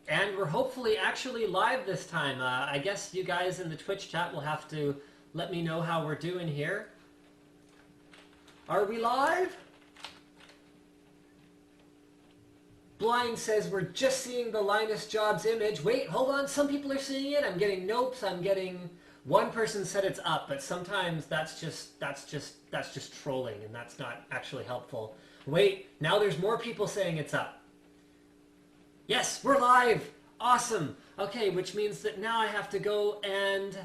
And we're hopefully actually live this time. I guess you guys in the Twitch chat will have to let me know how we're doing here. Are we live? Blind says we're just seeing the Linus Jobs image. Wait, hold on. Some people are seeing it. I'm getting nopes. I'm getting one person said it's up, but sometimes that's just trolling, and that's not actually helpful. Wait, now there's more people saying it's up. Yes, we're live. Awesome. Okay, which means that now I have to go and...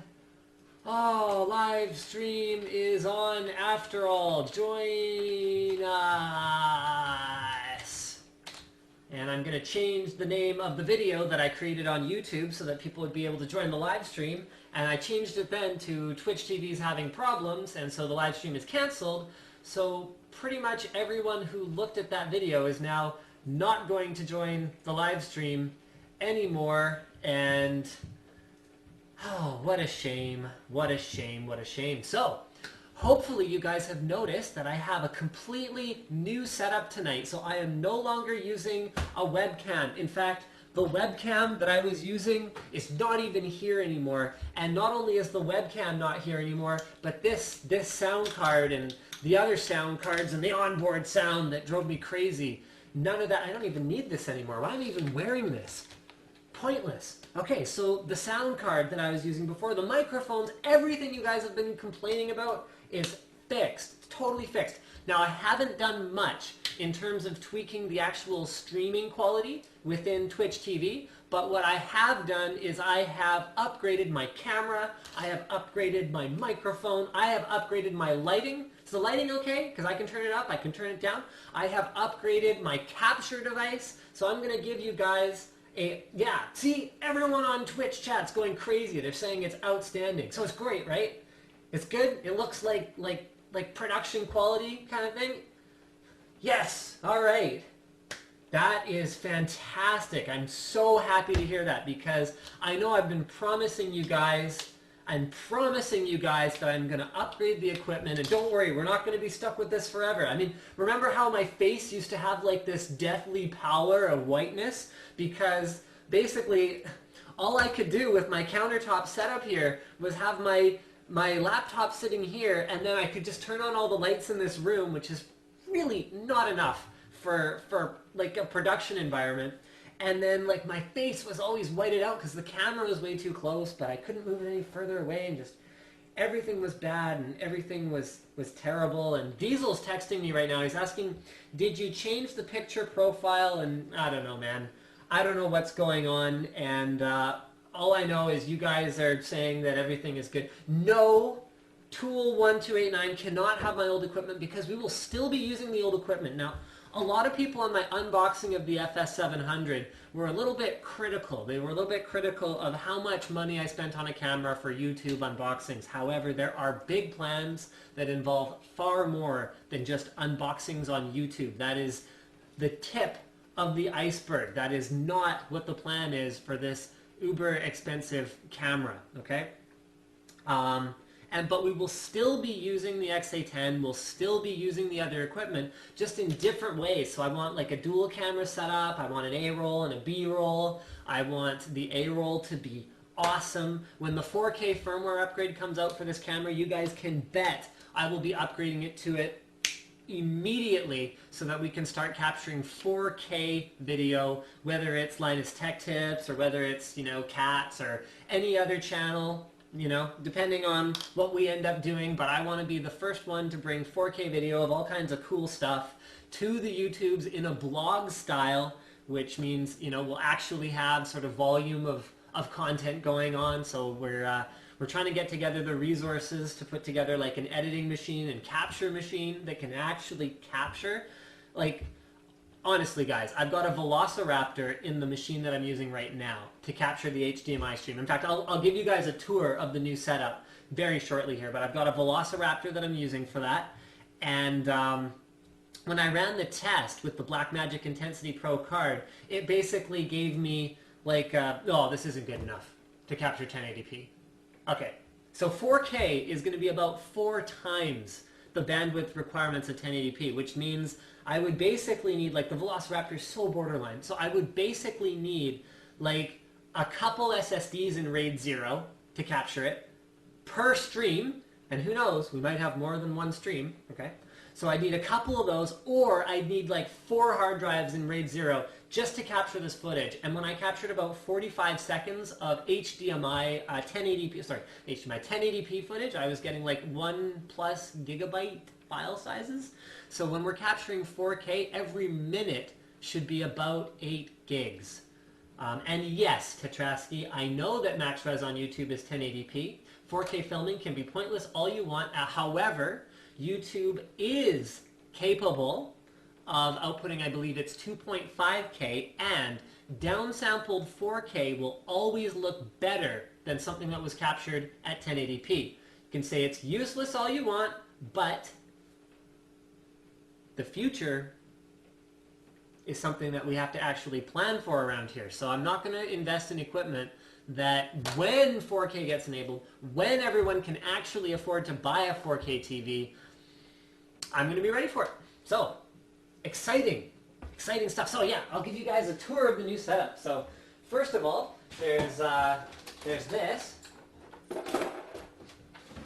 Oh, live stream is on after all. Join us. And I'm going to change the name of the video that I created on YouTube so that people would be able to join the live stream. And I changed it then to Twitch TV's having problems, and so the live stream is canceled. So pretty much everyone who looked at that video is now not going to join the live stream anymore, and oh, what a shame, what a shame, what a shame. So hopefully you guys have noticed that I have a completely new setup tonight. So I am no longer using a webcam. In fact, the webcam that I was using is not even here anymore. And not only is the webcam not here anymore, but this sound card and the other sound cards and the onboard sound that drove me crazy, none of that. I don't even need this anymore. Why am I even wearing this? Pointless. Okay, so the sound card that I was using before, the microphones, everything you guys have been complaining about is fixed. It's totally fixed. Now, I haven't done much in terms of tweaking the actual streaming quality within Twitch TV, but what I have done is I have upgraded my camera, I have upgraded my microphone, I have upgraded my lighting. Is the lighting okay? Because I can turn it up, I can turn it down. I have upgraded my capture device, so I'm going to give you guys yeah, see, everyone on Twitch chat's going crazy. They're saying it's outstanding. So it's great, right? It's good. It looks like production quality kind of thing. Yes. All right. That is fantastic. I'm so happy to hear that, because I know I've been promising you guys, that I'm going to upgrade the equipment. And don't worry, we're not going to be stuck with this forever. I mean, remember how my face used to have like this deathly pallor of whiteness? Because basically, all I could do with my countertop setup here was have my laptop sitting here, and then I could just turn on all the lights in this room, which is really not enough for like a production environment. And then like my face was always whited out because the camera was way too close, but I couldn't move it any further away, and just everything was bad and everything was terrible. And Diesel's texting me right now. He's asking, did you change the picture profile? And I don't know, man. I don't know what's going on. And all I know is you guys are saying that everything is good. No, Tool 1289 cannot have my old equipment because we will still be using the old equipment. Now, a lot of people on my unboxing of the FS700 were a little bit critical. They were a little bit critical of how much money I spent on a camera for YouTube unboxings. However, there are big plans that involve far more than just unboxings on YouTube. That is the tip of the iceberg. That is not what the plan is for this uber expensive camera, okay? But we will still be using the XA10, we'll still be using the other equipment, just in different ways. So I want like a dual camera setup, I want an A-roll and a B-roll, I want the A-roll to be awesome. When the 4K firmware upgrade comes out for this camera, you guys can bet I will be upgrading it to it immediately so that we can start capturing 4K video, whether it's Linus Tech Tips or whether it's, you know, Cats or any other channel, you know, depending on what we end up doing. But I want to be the first one to bring 4K video of all kinds of cool stuff to the YouTubes in a blog style, which means, you know, we'll actually have sort of volume of content going on. So we're trying to get together the resources to put together like an editing machine and capture machine that can actually capture. Like, honestly guys, I've got a Velociraptor in the machine that I'm using right now to capture the HDMI stream. In fact, I'll give you guys a tour of the new setup very shortly here, but I've got a Velociraptor that I'm using for that. And when I ran the test with the Blackmagic Intensity Pro card, it basically gave me like, oh, this isn't good enough to capture 1080p. Okay, so 4K is going to be about 4 times the bandwidth requirements of 1080p, which means I would basically need, like, the Velociraptor is so borderline, so I would basically need like a couple SSDs in RAID 0 to capture it per stream, and who knows, we might have more than one stream, okay? So I need a couple of those, or I need like 4 hard drives in RAID 0 just to capture this footage. And when I captured about 45 seconds of HDMI 1080p footage, I was getting like 1+ gigabyte file sizes. So when we're capturing 4K, every minute should be about 8 gigs. And yes, Tetrasky, I know that max res on YouTube is 1080p. 4K filming can be pointless all you want. However, YouTube is capable of outputting, I believe it's 2.5K, and downsampled 4K will always look better than something that was captured at 1080p. You can say it's useless all you want, but the future is something that we have to actually plan for around here. So I'm not going to invest in equipment that when 4K gets enabled, when everyone can actually afford to buy a 4K TV, I'm going to be ready for it. So, exciting stuff. So yeah, I'll give you guys a tour of the new setup. So, first of all, there's this.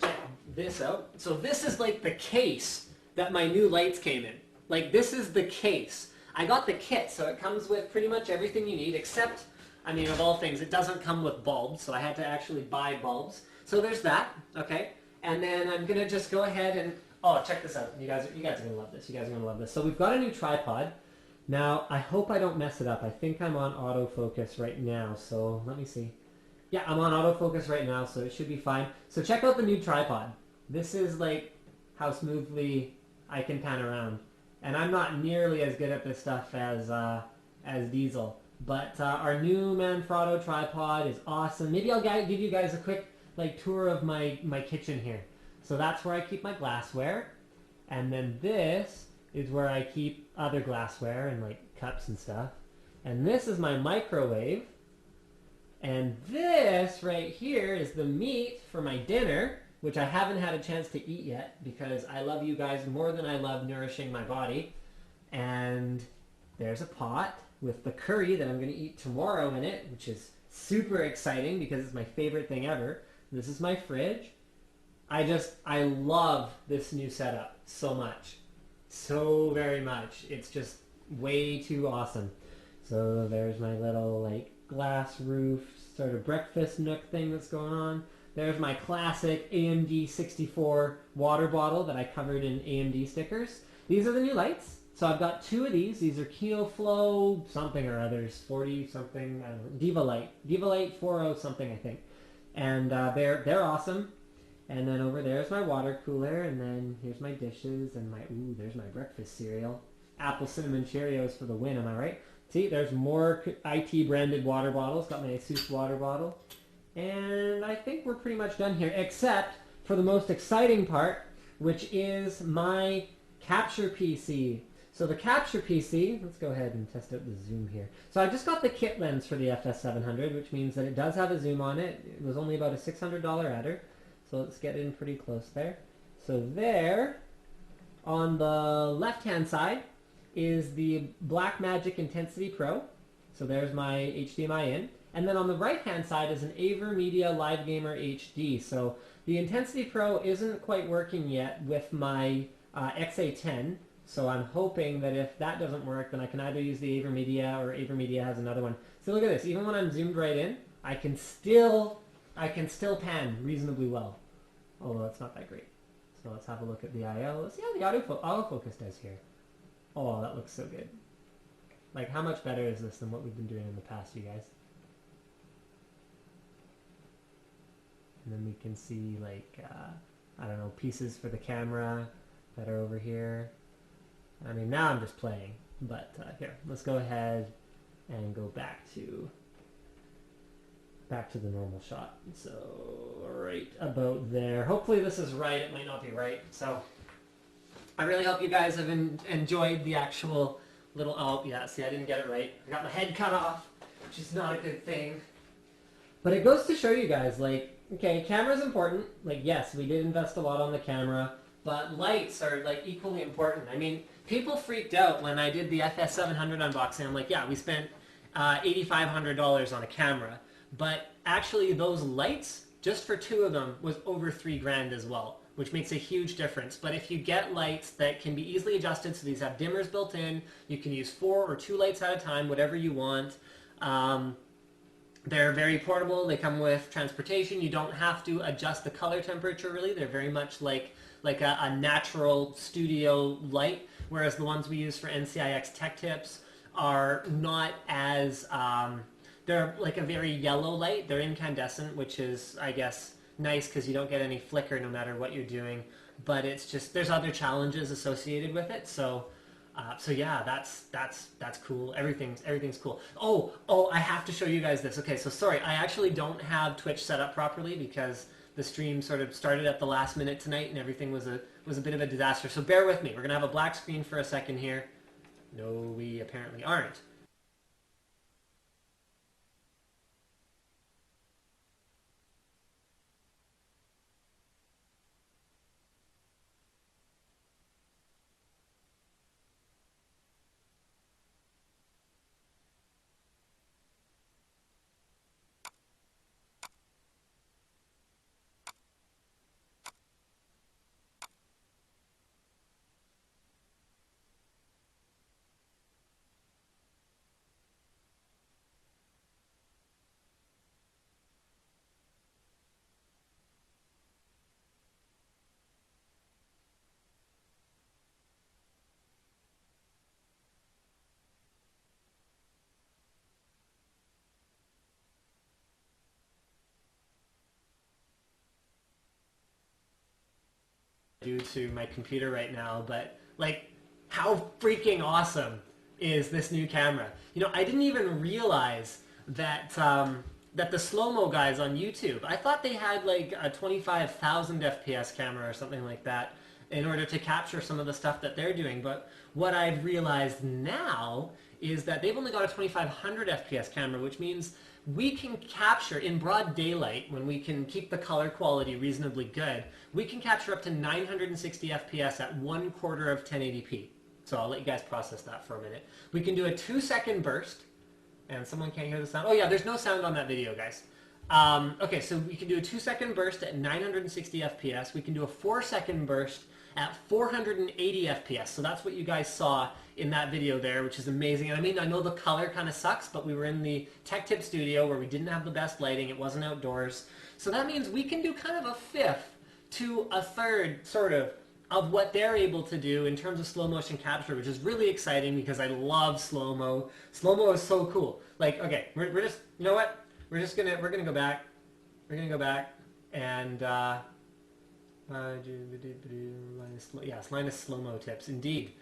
Check this out. So this is like the case that my new lights came in. Like, this is the case. I got the kit, so it comes with pretty much everything you need, except, I mean, of all things, it doesn't come with bulbs, so I had to actually buy bulbs. So there's that, okay? And then I'm going to just go ahead and, oh, check this out. You guys are going to love this. You guys are going to love this. So we've got a new tripod. Now, I hope I don't mess it up. I think I'm on autofocus right now, so let me see. Yeah, I'm on autofocus right now, so it should be fine. So check out the new tripod. This is like how smoothly I can pan around. And I'm not nearly as good at this stuff as Diesel. But our new Manfrotto tripod is awesome. Maybe I'll give you guys a quick tour of my kitchen here. So that's where I keep my glassware. And then this is where I keep other glassware and cups and stuff. And this is my microwave. And this right here is the meat for my dinner, which I haven't had a chance to eat yet because I love you guys more than I love nourishing my body. And there's a pot with the curry that I'm going to eat tomorrow in it, which is super exciting because it's my favorite thing ever. This is my fridge. I love this new setup so much. So very much. It's just way too awesome. So there's my little glass roof sort of breakfast nook thing that's going on. There's my classic AMD 64 water bottle that I covered in AMD stickers. These are the new lights. So I've got 2 of these. These are KinoFlow something or others, 40 something, I don't know, Diva Light 40 something I think. And they're awesome. And then over there's my water cooler, and then here's my dishes, and there's my breakfast cereal. Apple Cinnamon Cheerios for the win, am I right? See, there's more IT branded water bottles. Got my Asus water bottle. And I think we're pretty much done here, except for the most exciting part, which is my capture PC. So the capture PC, let's go ahead and test out the zoom here. So I just got the kit lens for the FS700, which means that it does have a zoom on it. It was only about a $600 adder. So let's get in pretty close there. So there, on the left-hand side, is the Blackmagic Intensity Pro. So there's my HDMI in. And then on the right-hand side is an AverMedia Live Gamer HD. So the Intensity Pro isn't quite working yet with my XA10. So I'm hoping that if that doesn't work, then I can either use the AverMedia or AverMedia has another one. So look at this. Even when I'm zoomed right in, I can still pan reasonably well. Although it's not that great. So let's have a look at the IO. Let's see how the autofocus does here. Oh, that looks so good. How much better is this than what we've been doing in the past, you guys? And then we can see, I don't know, pieces for the camera that are over here. I mean, now I'm just playing. But here, let's go ahead and go back to the normal shot. So right about there. Hopefully this is right. It might not be right. So I really hope you guys have enjoyed the actual little, oh yeah, see I didn't get it right. I got my head cut off, which is not a good thing. But it goes to show you guys, okay, camera's important. Yes, we did invest a lot on the camera, but lights are equally important. I mean, people freaked out when I did the FS700 unboxing. I'm like, yeah, we spent $8,500 on a camera. But actually those lights, just for two of them, was over $3,000 as well, which makes a huge difference. But if you get lights that can be easily adjusted, so these have dimmers built in, you can use 4 or 2 lights at a time, whatever you want. They're very portable. They come with transportation. You don't have to adjust the color temperature really. They're very much like a natural studio light, whereas the ones we use for NCIX Tech Tips are not as, they're like a very yellow light. They're incandescent, which is, I guess, nice because you don't get any flicker no matter what you're doing. But it's just, there's other challenges associated with it. So yeah, that's cool. Everything's cool. Oh, I have to show you guys this. Okay, so sorry, I actually don't have Twitch set up properly because the stream sort of started at the last minute tonight and everything was a bit of a disaster. So bear with me. We're gonna have a black screen for a second here. No, we apparently aren't. Due to my computer right now, but like, how freaking awesome is this new camera? You know, I didn't even realize that that the slow-mo guys on YouTube, I thought they had like a 25,000 FPS camera or something like that in order to capture some of the stuff that they're doing. But what I've realized now is that they've only got a 2500 FPS camera, which means we can capture in broad daylight, when we can keep the color quality reasonably good, we can capture up to 960 FPS at 1/4 of 1080p. So I'll let you guys process that for a minute. We can do a 2-second burst, and someone can't hear the sound. Oh yeah, there's no sound on that video, guys. Okay, so we can do a 2-second burst at 960 FPS. We can do a 4-second burst at 480 FPS. So that's what you guys saw in that video there, which is amazing. And I mean, I know the color kind of sucks, but we were in the Tech Tip studio where we didn't have the best lighting. It wasn't outdoors. So that means we can do kind of a fifth to a third, sort of what they're able to do in terms of slow motion capture, which is really exciting because I love slow-mo. Slow-mo is so cool. Like, okay, we're just, you know what? We're gonna go back. We're gonna go back and yes, Linus slow-mo tips, indeed.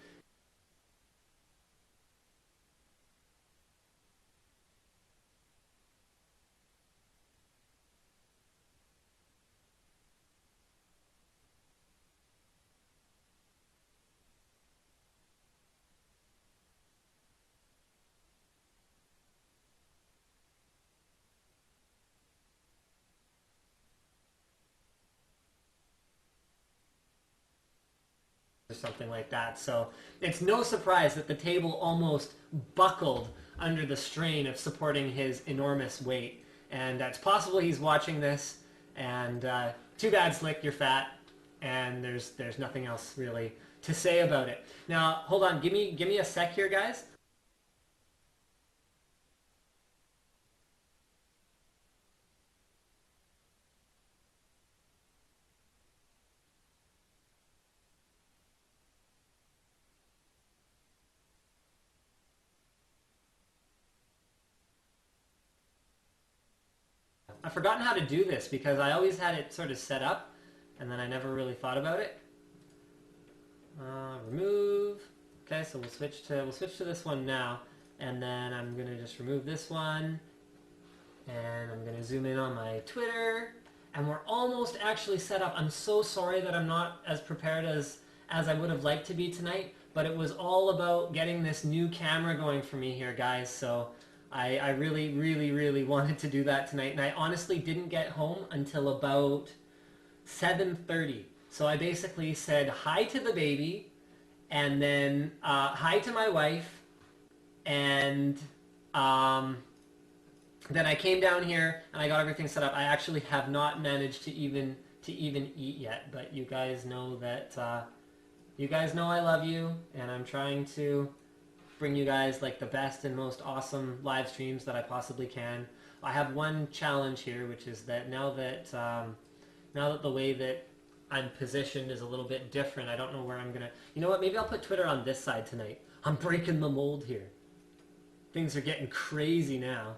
Or something like that. So it's no surprise that the table almost buckled under the strain of supporting his enormous weight. And it's possible he's watching this, and too bad, Slick, you're fat, and there's nothing else really to say about it. Now, hold on, give me a sec here, guys. I've forgotten how to do this because I always had it sort of set up, and then I never really thought about it. Remove. Okay, so we'll switch to this one now, and then I'm gonna just remove this one, and I'm gonna zoom in on my Twitter, and we're almost actually set up. I'm so sorry that I'm not as prepared as I would have liked to be tonight, but it was all about getting this new camera going for me here, guys. So I really, really, really wanted to do that tonight, and I honestly didn't get home until about 7:30. So I basically said hi to the baby, and then hi to my wife, and then I came down here and I got everything set up. I actually have not managed to even eat yet, but you guys know that you guys know I love you, and I'm trying to bring you guys like the best and most awesome live streams that I possibly can. I have one challenge here, which is that now that the way that I'm positioned is a little bit different, I don't know where I'm gonna. You know what? Maybe I'll put Twitter on this side tonight. I'm breaking the mold here. Things are getting crazy now.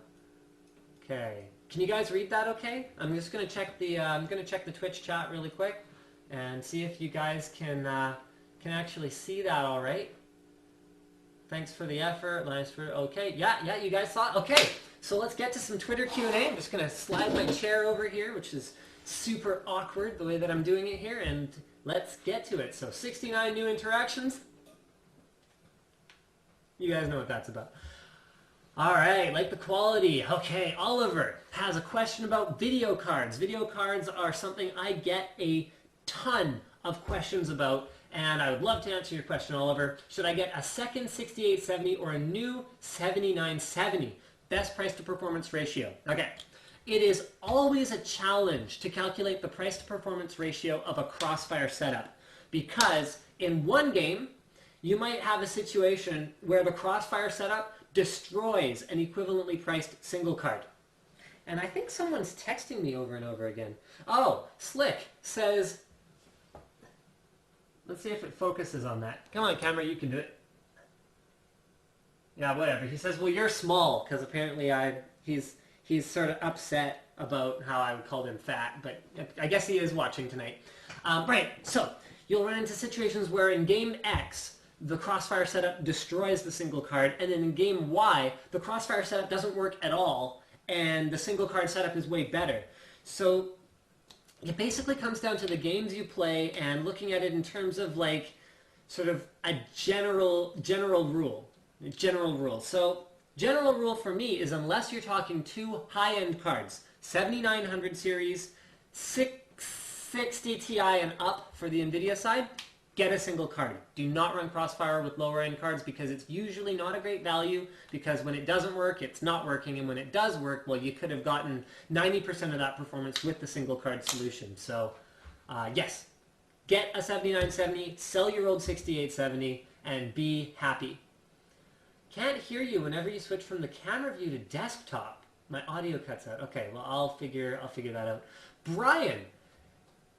Okay, can you guys read that? Okay, I'm just gonna check the Twitch chat really quick and see if you guys can actually see that. All right. Thanks for the effort, Linus. Okay, yeah, you guys saw it. Okay, so let's get to some Twitter Q&A. I'm just gonna slide my chair over here, which is super awkward the way that I'm doing it here, and let's get to it. So 69 new interactions. You guys know what that's about. All right, like the quality. Okay, Oliver has a question about video cards. Video cards are something I get a ton of questions about, and I would love to answer your question, Oliver. Should I get a second 6870 or a new 7970? Best price to performance ratio. Okay, it is always a challenge to calculate the price to performance ratio of a Crossfire setup, because in one game, you might have a situation where the Crossfire setup destroys an equivalently priced single card. And I think someone's texting me over and over again. Oh, Slick says, let's see if it focuses on that. Come on, camera, you can do it. Yeah, whatever. He says, well, you're small, because apparently he's sort of upset about how I would call him fat, but I guess he is watching tonight. Right, so you'll run into situations where in game X, the Crossfire setup destroys the single card, and then in game Y, the Crossfire setup doesn't work at all, and the single card setup is way better. So it basically comes down to the games you play and looking at it in terms of like sort of a general rule. So general rule for me is, unless you're talking two high-end cards, 7900 series, 660 Ti and up for the NVIDIA side, get a single card. Do not run Crossfire with lower end cards, because it's usually not a great value, because when it doesn't work, it's not working, and when it does work, well, you could have gotten 90% of that performance with the single card solution. So yes, get a 7970, sell your old 6870, and be happy. Can't hear you whenever you switch from the camera view to desktop. My audio cuts out. Okay, well, I'll figure that out. Brian,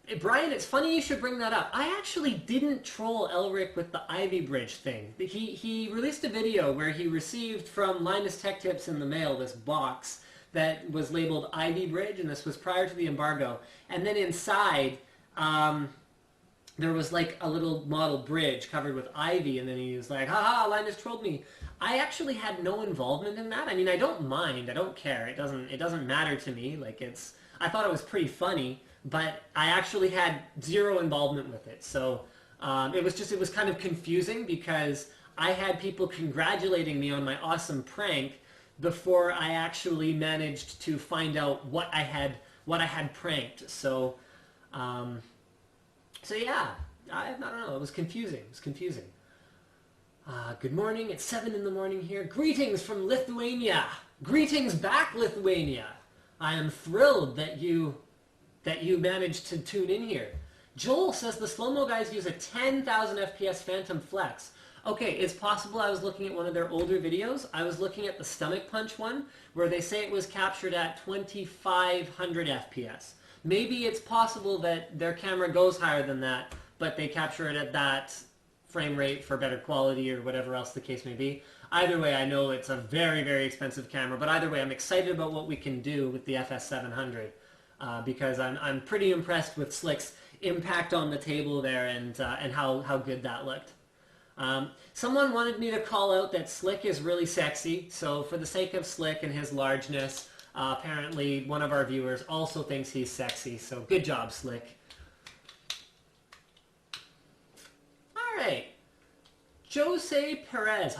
it's funny you should bring that up. I actually didn't troll Elric with the Ivy Bridge thing. He released a video where he received from Linus Tech Tips in the mail this box that was labeled Ivy Bridge, and this was prior to the embargo. And then inside, there was like a little model bridge covered with ivy, and then he was like, haha, Linus trolled me. I actually had no involvement in that. I mean, I don't mind. I don't care. It doesn't matter to me. Like, I thought it was pretty funny, but I actually had zero involvement with it. So it was kind of confusing, because I had people congratulating me on my awesome prank before I actually managed to find out what I had pranked. So yeah, I don't know. It was confusing. Good morning. It's 7 in the morning here. Greetings from Lithuania. Greetings back, Lithuania. I am thrilled that you managed to tune in here. Joel says the slow-mo guys use a 10,000 FPS Phantom Flex. Okay, it's possible I was looking at one of their older videos. I was looking at the Stomach Punch one, where they say it was captured at 2500 FPS. Maybe it's possible that their camera goes higher than that, but they capture it at that frame rate for better quality or whatever else the case may be. Either way, I know it's a very, very expensive camera, but either way, I'm excited about what we can do with the FS700 because I'm pretty impressed with Slick's impact on the table there and how good that looked. Someone wanted me to call out that Slick is really sexy, so for the sake of Slick and his largeness, apparently one of our viewers also thinks he's sexy, so good job, Slick. Alright, Jose Perez,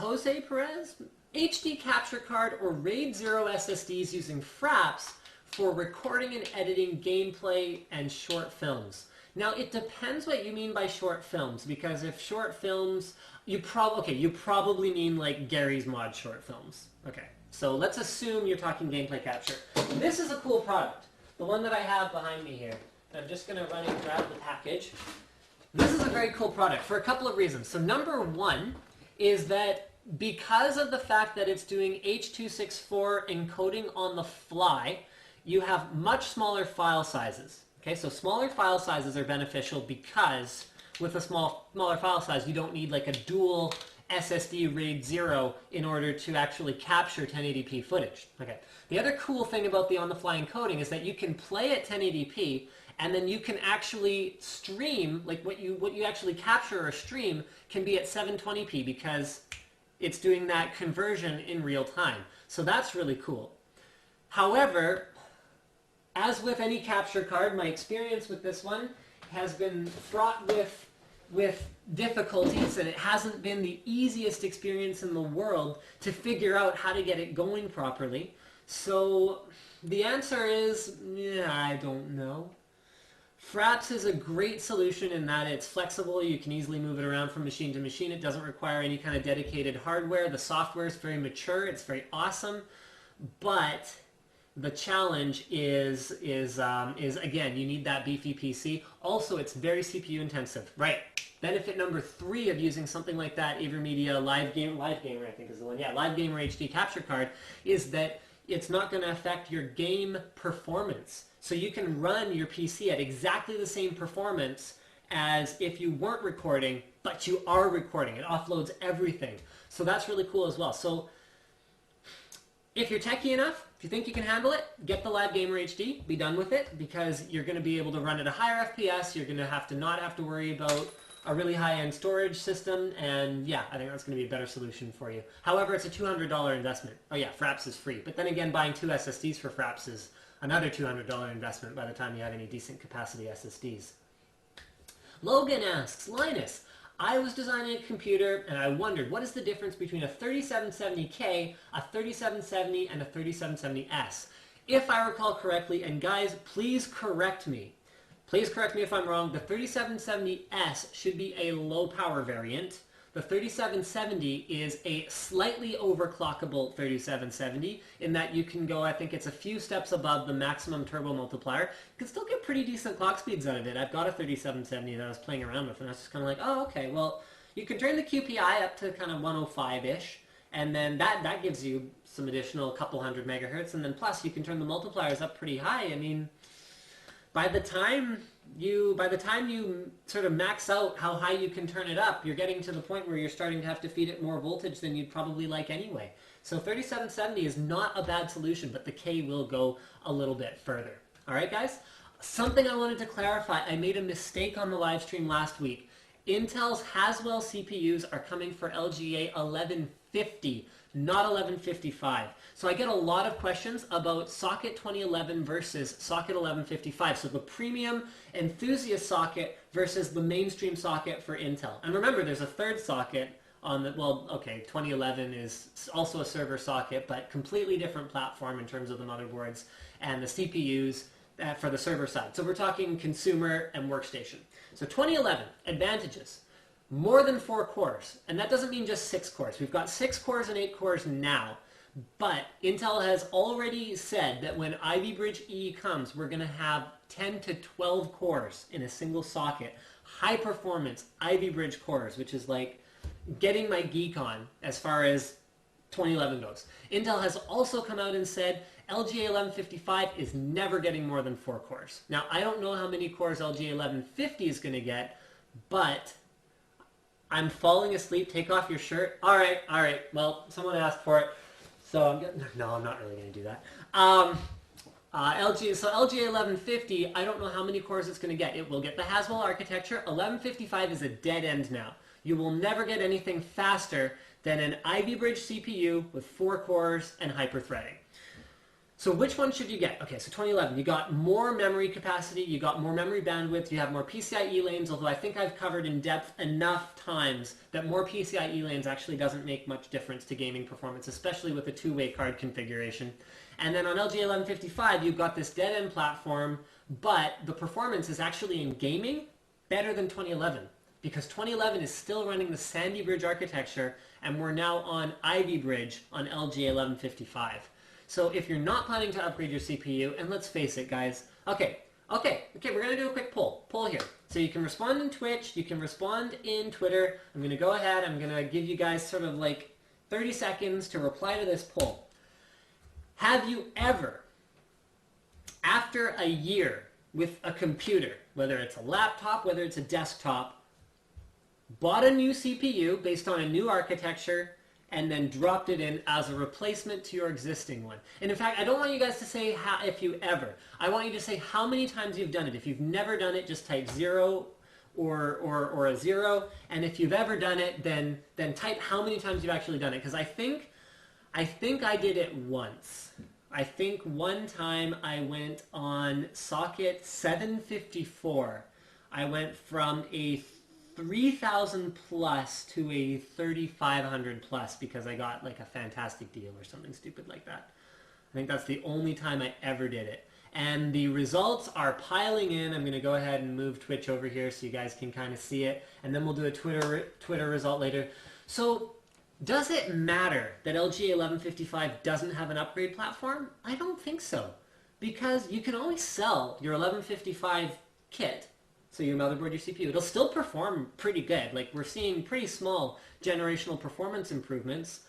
HD capture card or RAID 0 SSDs using Fraps for recording and editing gameplay and short films. Now, it depends what you mean by short films, because if short films, you probably mean like Gary's Mod short films. Okay, So let's assume you're talking gameplay capture. This is a cool product. The one that I have behind me here. I'm just going to run and grab the package. This is a very cool product for a couple of reasons. So number one is that because of the fact that it's doing H.264 encoding on the fly, you have much smaller file sizes. Okay, so smaller file sizes are beneficial because with a smaller file size, you don't need like a dual SSD RAID 0 in order to actually capture 1080p footage. Okay. The other cool thing about the on-the-fly encoding is that you can play at 1080p and then you can actually stream, like what you actually capture or stream can be at 720p because it's doing that conversion in real time. So that's really cool. However, as with any capture card, my experience with this one has been fraught with difficulties, and it hasn't been the easiest experience in the world to figure out how to get it going properly. So the answer is, yeah, I don't know. Fraps is a great solution in that it's flexible. You can easily move it around from machine to machine. It doesn't require any kind of dedicated hardware. The software is very mature. It's very awesome. But the challenge is again, you need that beefy PC. Also, it's very CPU intensive. Right. Benefit number 3 of using something like that, AverMedia Live Gamer, I think is the one. Yeah, Live Gamer HD capture card is that it's not going to affect your game performance. So you can run your PC at exactly the same performance as if you weren't recording, but you are recording. It offloads everything. So that's really cool as well. So if you're techie enough, if you think you can handle it, get the Live Gamer HD, be done with it, because you're going to be able to run at a higher FPS. You're going to not have to worry about a really high-end storage system, and yeah, I think that's going to be a better solution for you. However, it's a $200 investment. Oh yeah, Fraps is free. But then again, buying 2 SSDs for Fraps is another $200 investment by the time you have any decent capacity SSDs. Logan asks, Linus, I was designing a computer and I wondered what is the difference between a 3770K, a 3770, and a 3770S? If I recall correctly, and guys, please correct me. Please correct me if I'm wrong. The 3770S should be a low power variant. The 3770 is a slightly overclockable 3770 in that you can go, I think it's a few steps above the maximum turbo multiplier. You can still get pretty decent clock speeds out of it. I've got a 3770 that I was playing around with, and I was just kind of like, oh, okay, well, you can turn the QPI up to kind of 105-ish, and then that gives you some additional couple hundred megahertz, and then plus you can turn the multipliers up pretty high. I mean, by the time you sort of max out how high you can turn it up, you're getting to the point where you're starting to have to feed it more voltage than you'd probably like anyway. So 3770 is not a bad solution, but the K will go a little bit further. All right, guys? Something I wanted to clarify. I made a mistake on the live stream last week. Intel's Haswell CPUs are coming for LGA 1150, not 1155. So I get a lot of questions about socket 2011 versus socket 1155. So the premium enthusiast socket versus the mainstream socket for Intel. And remember, there's a third socket on the, well, okay, 2011 is also a server socket, but completely different platform in terms of the motherboards and the CPUs for the server side. So we're talking consumer and workstation. So 2011, advantages. More than 4 cores. And that doesn't mean just 6 cores. We've got 6 cores and 8 cores now. But Intel has already said that when Ivy Bridge E comes, we're going to have 10 to 12 cores in a single socket. High performance Ivy Bridge cores, which is like getting my geek on as far as 2011 goes. Intel has also come out and said LGA 1155 is never getting more than 4 cores. Now, I don't know how many cores LGA 1150 is going to get, but I'm falling asleep. Take off your shirt. All right. Well, someone asked for it. So I'm not really going to do that. LGA 1150, I don't know how many cores it's going to get. It will get the Haswell architecture. 1155 is a dead end now. You will never get anything faster than an Ivy Bridge CPU with 4 cores and hyper-threading. So which one should you get? Okay, so 2011, you got more memory capacity, you got more memory bandwidth, you have more PCIe lanes, although I think I've covered in depth enough times that more PCIe lanes actually doesn't make much difference to gaming performance, especially with a 2-way card configuration. And then on LGA 1155, you've got this dead-end platform, but the performance is actually in gaming better than 2011. because 2011 is still running the Sandy Bridge architecture, and we're now on Ivy Bridge on LGA 1155. So if you're not planning to upgrade your CPU, and let's face it, guys, okay, we're going to do a quick poll here. So you can respond in Twitch, you can respond in Twitter. I'm going to go ahead, I'm going to give you guys sort of like 30 seconds to reply to this poll. Have you ever, after a year with a computer, whether it's a laptop, whether it's a desktop, bought a new CPU based on a new architecture, and then dropped it in as a replacement to your existing one? And in fact, I don't want you guys to say how, if you ever. I want you to say how many times you've done it. If you've never done it, just type 0 or a 0. And if you've ever done it, then type how many times you've actually done it. Because I think I did it once. I think one time I went on socket 754. I went from a 3,000 plus to a 3,500 plus because I got like a fantastic deal or something stupid like that. I think that's the only time I ever did it. And the results are piling in. I'm going to go ahead and move Twitch over here so you guys can kind of see it. And then we'll do a Twitter result later. So does it matter that LGA 1155 doesn't have an upgrade platform? I don't think so. Because you can always sell your 1155 kit, so your motherboard, your CPU, it'll still perform pretty good. Like, we're seeing pretty small generational performance improvements.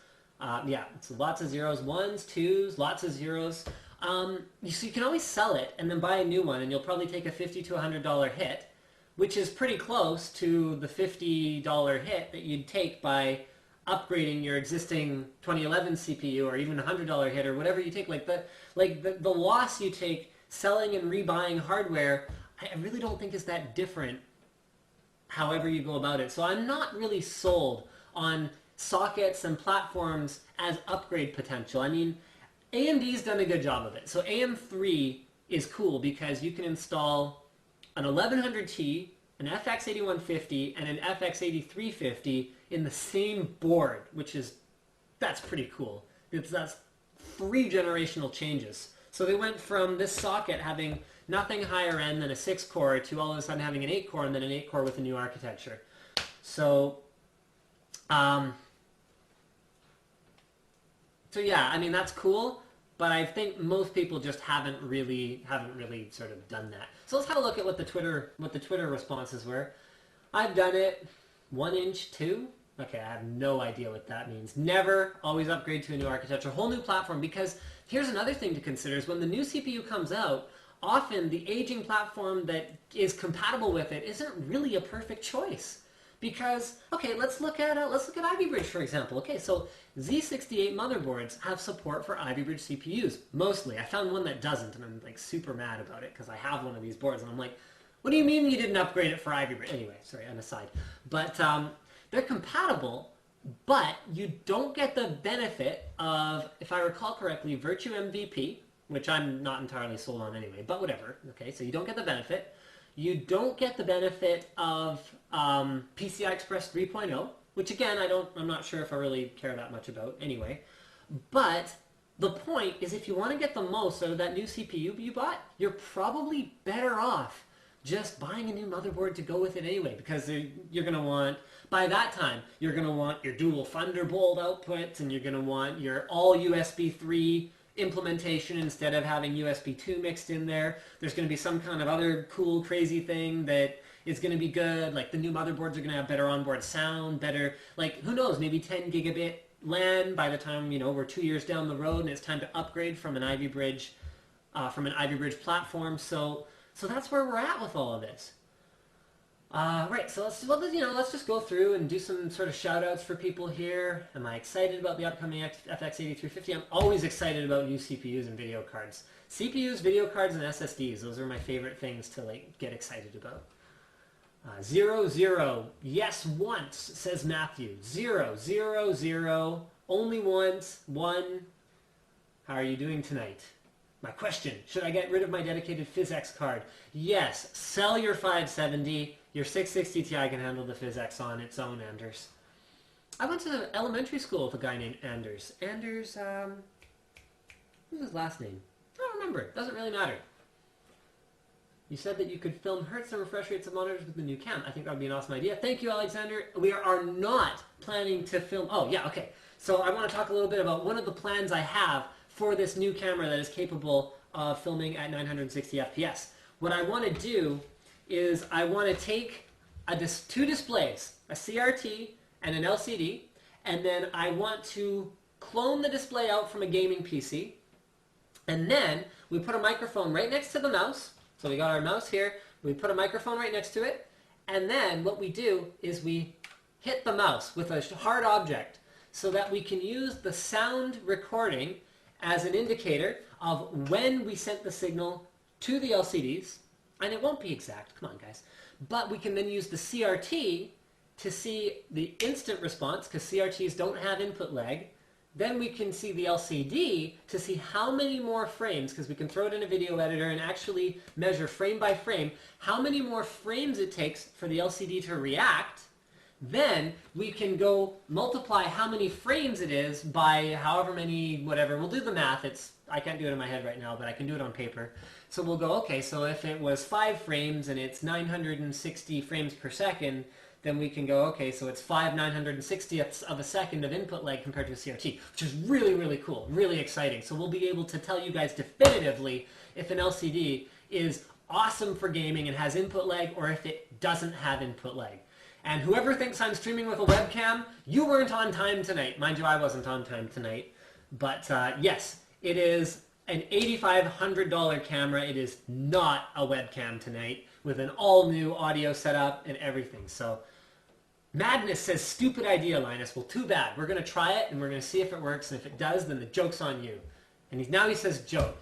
Yeah, it's lots of zeros, ones, twos, lots of zeros. So you can always sell it and then buy a new one, and you'll probably take a $50 to $100 hit, which is pretty close to the $50 hit that you'd take by upgrading your existing 2011 CPU, or even a $100 hit, or whatever you take. Like the loss you take selling and rebuying hardware, I really don't think is that different however you go about it. So I'm not really sold on sockets and platforms as upgrade potential. I mean, AMD's done a good job of it. So AM3 is cool because you can install an 1100T, an FX 8150, and an FX 8350 in the same board, that's pretty cool. That's 3 generational changes. So they went from this socket having nothing higher end than a 6-core to all of a sudden having an 8-core, and then an 8-core with a new architecture. So, yeah, I mean, that's cool, but I think most people just haven't really sort of done that. So let's have a look at what the Twitter responses were. I've done it. 1 inch 2. Okay, I have no idea what that means. Never. Always upgrade to a new architecture, whole new platform. Because here's another thing to consider: is when the new CPU comes out, often the aging platform that is compatible with it isn't really a perfect choice. Because, okay, let's look at Ivy Bridge, for example. Okay, so Z68 motherboards have support for Ivy Bridge CPUs, mostly. I found one that doesn't, and I'm like super mad about it because I have one of these boards, and I'm like, what do you mean you didn't upgrade it for Ivy Bridge? Anyway, sorry, an aside. But they're compatible, but you don't get the benefit of, if I recall correctly, Virtue MVP, which I'm not entirely sold on anyway, but whatever. Okay, so you don't get the benefit. You don't get the benefit of PCI Express 3.0, which again, I'm not sure if I really care that much about anyway. But the point is, if you want to get the most out of that new CPU you bought, you're probably better off just buying a new motherboard to go with it anyway, because you're going to want, by that time, you're going to want your dual Thunderbolt outputs, and you're going to want your all USB 3 implementation instead of having USB 2 mixed in there. There's going to be some kind of other cool, crazy thing that is going to be good. Like, the new motherboards are going to have better onboard sound, better, like, who knows, maybe 10 gigabit LAN by the time, we're 2 years down the road and it's time to upgrade from an Ivy Bridge platform. So that's where we're at with all of this. Right, so let's just go through and do some sort of shout-outs for people here. Am I excited about the upcoming FX 8350? I'm always excited about new CPUs and video cards. CPUs, video cards, and SSDs, those are my favorite things to get excited about. 0, yes, once, says Matthew. 0, 0, 0, only once, 1. How are you doing tonight? My question, should I get rid of my dedicated PhysX card? Yes, sell your 570. Your 660 Ti can handle the PhysX on its own, Anders. I went to elementary school with a guy named Anders. Anders, what's his last name? I don't remember. It doesn't really matter. You said that you could film hertz and refresh rates of monitors with the new cam. I think that would be an awesome idea. Thank you, Alexander. We are not planning to film... Oh, yeah, okay. So I want to talk a little bit about one of the plans I have for this new camera that is capable of filming at 960 FPS. What I want to do is I want to take two displays, a CRT and an LCD, and then I want to clone the display out from a gaming PC, and then we put a microphone right next to the mouse. So we got our mouse here, we put a microphone right next to it, and then what we do is we hit the mouse with a hard object so that we can use the sound recording as an indicator of when we sent the signal to the LCDs, and it won't be exact, come on guys, but we can then use the CRT to see the instant response, because CRTs don't have input lag. Then we can see the LCD to see how many more frames, because we can throw it in a video editor and actually measure frame by frame how many more frames it takes for the LCD to react. Then we can go multiply how many frames it is by however many, whatever. We'll do the math. I can't do it in my head right now, but I can do it on paper. So we'll go, okay, so if it was 5 frames and it's 960 frames per second, then we can go, okay, so it's 5/960ths of a second of input lag compared to a CRT, which is really, really cool, really exciting. So we'll be able to tell you guys definitively if an LCD is awesome for gaming and has input lag, or if it doesn't have input lag. And whoever thinks I'm streaming with a webcam, you weren't on time tonight. Mind you, I wasn't on time tonight. But yes, it is an $8,500 camera. It is not a webcam tonight, with an all-new audio setup and everything. So Madness says, stupid idea, Linus. Well, too bad. We're going to try it, and we're going to see if it works, and if it does, then the joke's on you. And now he says joke.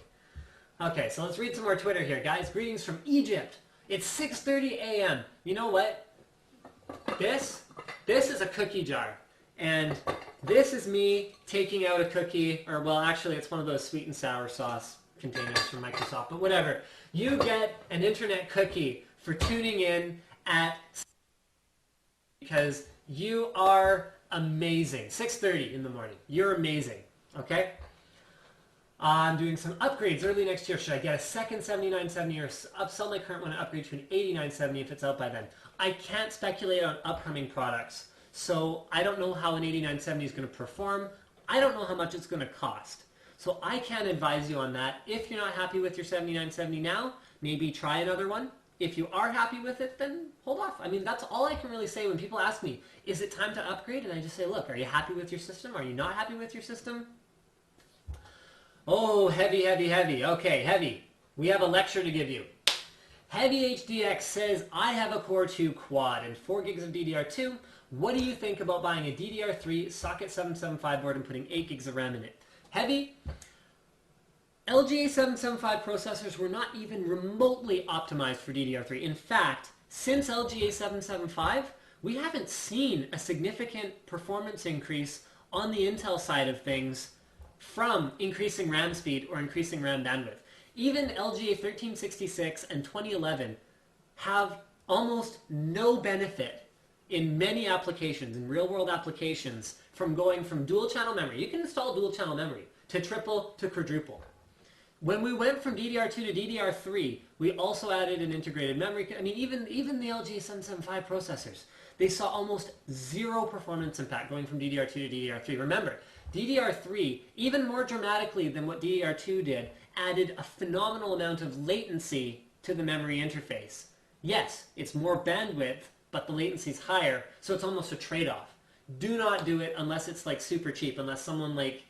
Okay, so let's read some more Twitter here, guys. Greetings from Egypt. It's 6:30 a.m. You know what? This is a cookie jar. And this is me taking out a cookie, or well, actually, it's one of those sweet and sour sauce containers from Microsoft, but whatever. You get an internet cookie for tuning in at... because you are amazing. 6:30 in the morning. You're amazing. Okay? I'm doing some upgrades early next year. Should I get a second 7970 or upsell my current one and upgrade to an 8970 if it's out by then? I can't speculate on upcoming products. So I don't know how an 8970 is going to perform. I don't know how much it's going to cost. So I can't advise you on that. If you're not happy with your 7970 now, maybe try another one. If you are happy with it, then hold off. I mean, that's all I can really say when people ask me, is it time to upgrade? And I just say, look, are you happy with your system? Are you not happy with your system? Oh, heavy, heavy, heavy. Okay, heavy. We have a lecture to give you. Heavy HDX says, I have a Core 2 quad and 4 gigs of DDR2. What do you think about buying a DDR3 socket 775 board and putting 8 gigs of RAM in it? Heavy, LGA 775 processors were not even remotely optimized for DDR3. In fact, since LGA 775, we haven't seen a significant performance increase on the Intel side of things from increasing RAM speed or increasing RAM bandwidth. Even LGA 1366 and 2011 have almost no benefit in many applications, in real-world applications, from going from dual-channel memory. You can install dual-channel memory to triple to quadruple. When we went from DDR2 to DDR3, we also added an integrated memory. I mean, even the LG 775 processors, they saw almost zero performance impact going from DDR2 to DDR3. Remember, DDR3, even more dramatically than what DDR2 did, added a phenomenal amount of latency to the memory interface. Yes, it's more bandwidth, but the latency is higher, so it's almost a trade-off. Do not do it unless it's like super cheap, unless someone like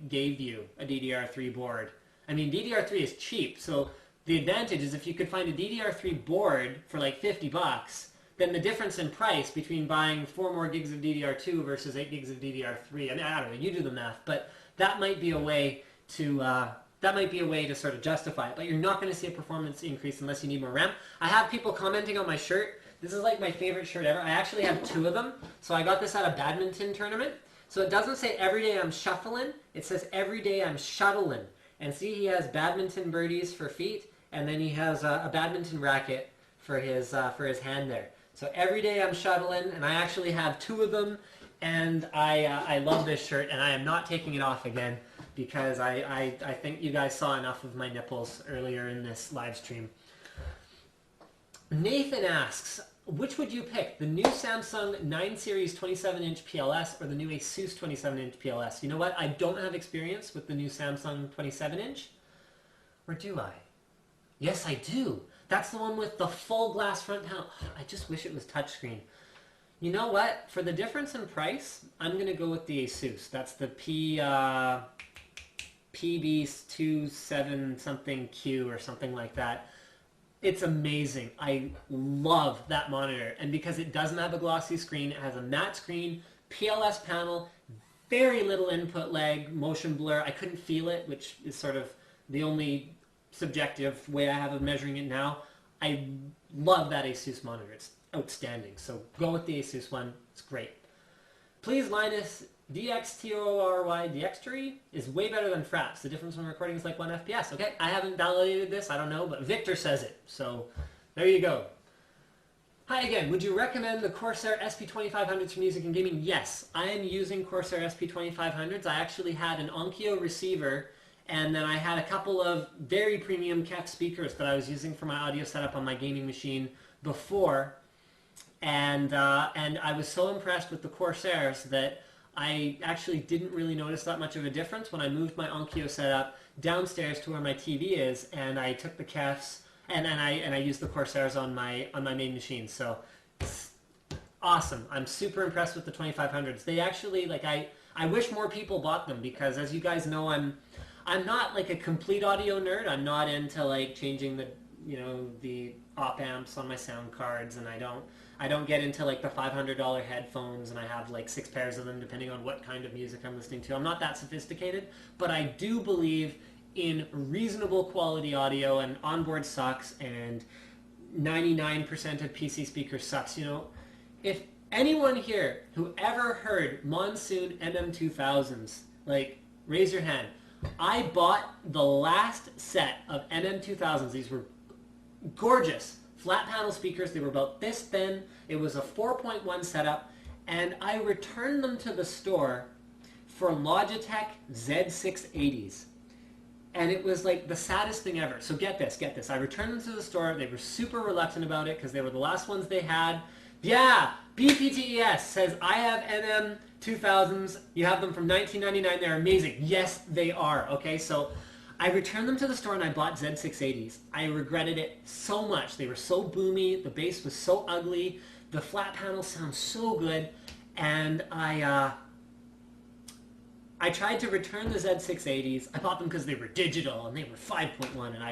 gave you a DDR3 board. I mean, DDR3 is cheap, so the advantage is if you could find a DDR3 board for like 50 bucks, then the difference in price between buying 4 more gigs of DDR2 versus 8 gigs of DDR3, I mean, I don't know, you do the math, but that might be a way to sort of justify it. But you're not going to see a performance increase unless you need more RAM. I have people commenting on my shirt. This is like my favorite shirt ever. I actually have 2 of them. So I got this at a badminton tournament. So it doesn't say every day I'm shuffling. It says every day I'm shuttling. And see, he has badminton birdies for feet, and then he has a badminton racket for his hand there. So every day I'm shuttling, and I actually have 2 of them, and I love this shirt, and I am not taking it off again because I think you guys saw enough of my nipples earlier in this live stream. Nathan asks, which would you pick? The new Samsung 9 Series 27-inch PLS or the new Asus 27-inch PLS? You know what? I don't have experience with the new Samsung 27-inch. Or do I? Yes, I do. That's the one with the full glass front panel. I just wish it was touchscreen. You know what? For the difference in price, I'm going to go with the Asus. That's the PB27 something Q or something like that. It's amazing. I love that monitor. And because it doesn't have a glossy screen, it has a matte screen, PLS panel, very little input lag, motion blur. I couldn't feel it, which is sort of the only subjective way I have of measuring it now. I love that Asus monitor. It's outstanding. So go with the Asus one. It's great. Please, Linus, DXTORY DX3 is way better than Fraps. The difference when recording is like 1 FPS. Okay, I haven't validated this. I don't know, but Victor says it. So there you go. Hi again. Would you recommend the Corsair SP2500s for music and gaming? Yes, I am using Corsair SP2500s. I actually had an Onkyo receiver, and then I had a couple of very premium KEF speakers that I was using for my audio setup on my gaming machine before. And I was so impressed with the Corsairs that I actually didn't really notice that much of a difference when I moved my Onkyo setup downstairs to where my TV is, and I took the KEFs and I used the Corsairs on my main machine. So it's awesome. I'm super impressed with the 2500s. They actually, like, I wish more people bought them, because as you guys know, I'm not like a complete audio nerd. I'm not into like changing the the op amps on my sound cards, and I don't get into like the $500 headphones, and I have like 6 pairs of them depending on what kind of music I'm listening to. I'm not that sophisticated, but I do believe in reasonable quality audio, and onboard sucks, and 99% of PC speakers sucks. You know, if anyone here who ever heard Monsoon MM2000s, like, raise your hand. I bought the last set of MM2000s. These were gorgeous flat panel speakers. They were about this thin. It was a 4.1 setup, and I returned them to the store for Logitech Z680s. And it was like the saddest thing ever. So get this. I returned them to the store. They were super reluctant about it because they were the last ones they had. Yeah, BPTES says, I have MM2000s. You have them from 1999. They're amazing. Yes, they are. Okay, so I returned them to the store and I bought Z680s. I regretted it so much. They were so boomy. The bass was so ugly. The flat panels sound so good. And I tried to return the Z680s. I bought them because they were digital and they were 5.1, and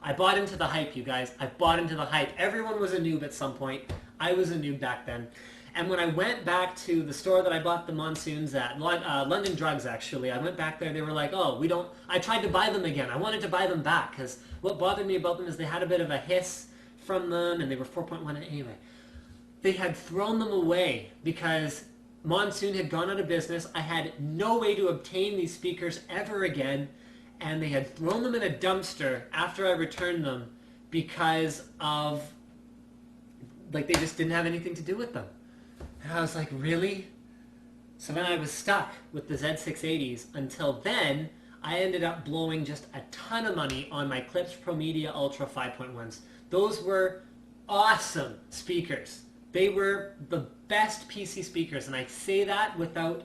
I bought into the hype, you guys. I bought into the hype. Everyone was a noob at some point. I was a noob back then. And when I went back to the store that I bought the Monsoons at, London Drugs actually, I went back there, they were like, oh, we don't, I tried to buy them again. I wanted to buy them back because what bothered me about them is they had a bit of a hiss from them, and they were 4.1 anyway. They had thrown them away because Monsoon had gone out of business. I had no way to obtain these speakers ever again, and they had thrown them in a dumpster after I returned them because of, like, they just didn't have anything to do with them. And I was like, really? So then I was stuck with the Z680s until then. I ended up blowing just a ton of money on my Klipsch Pro Media Ultra 5.1s. Those were awesome speakers. They were the best PC speakers, and I say that without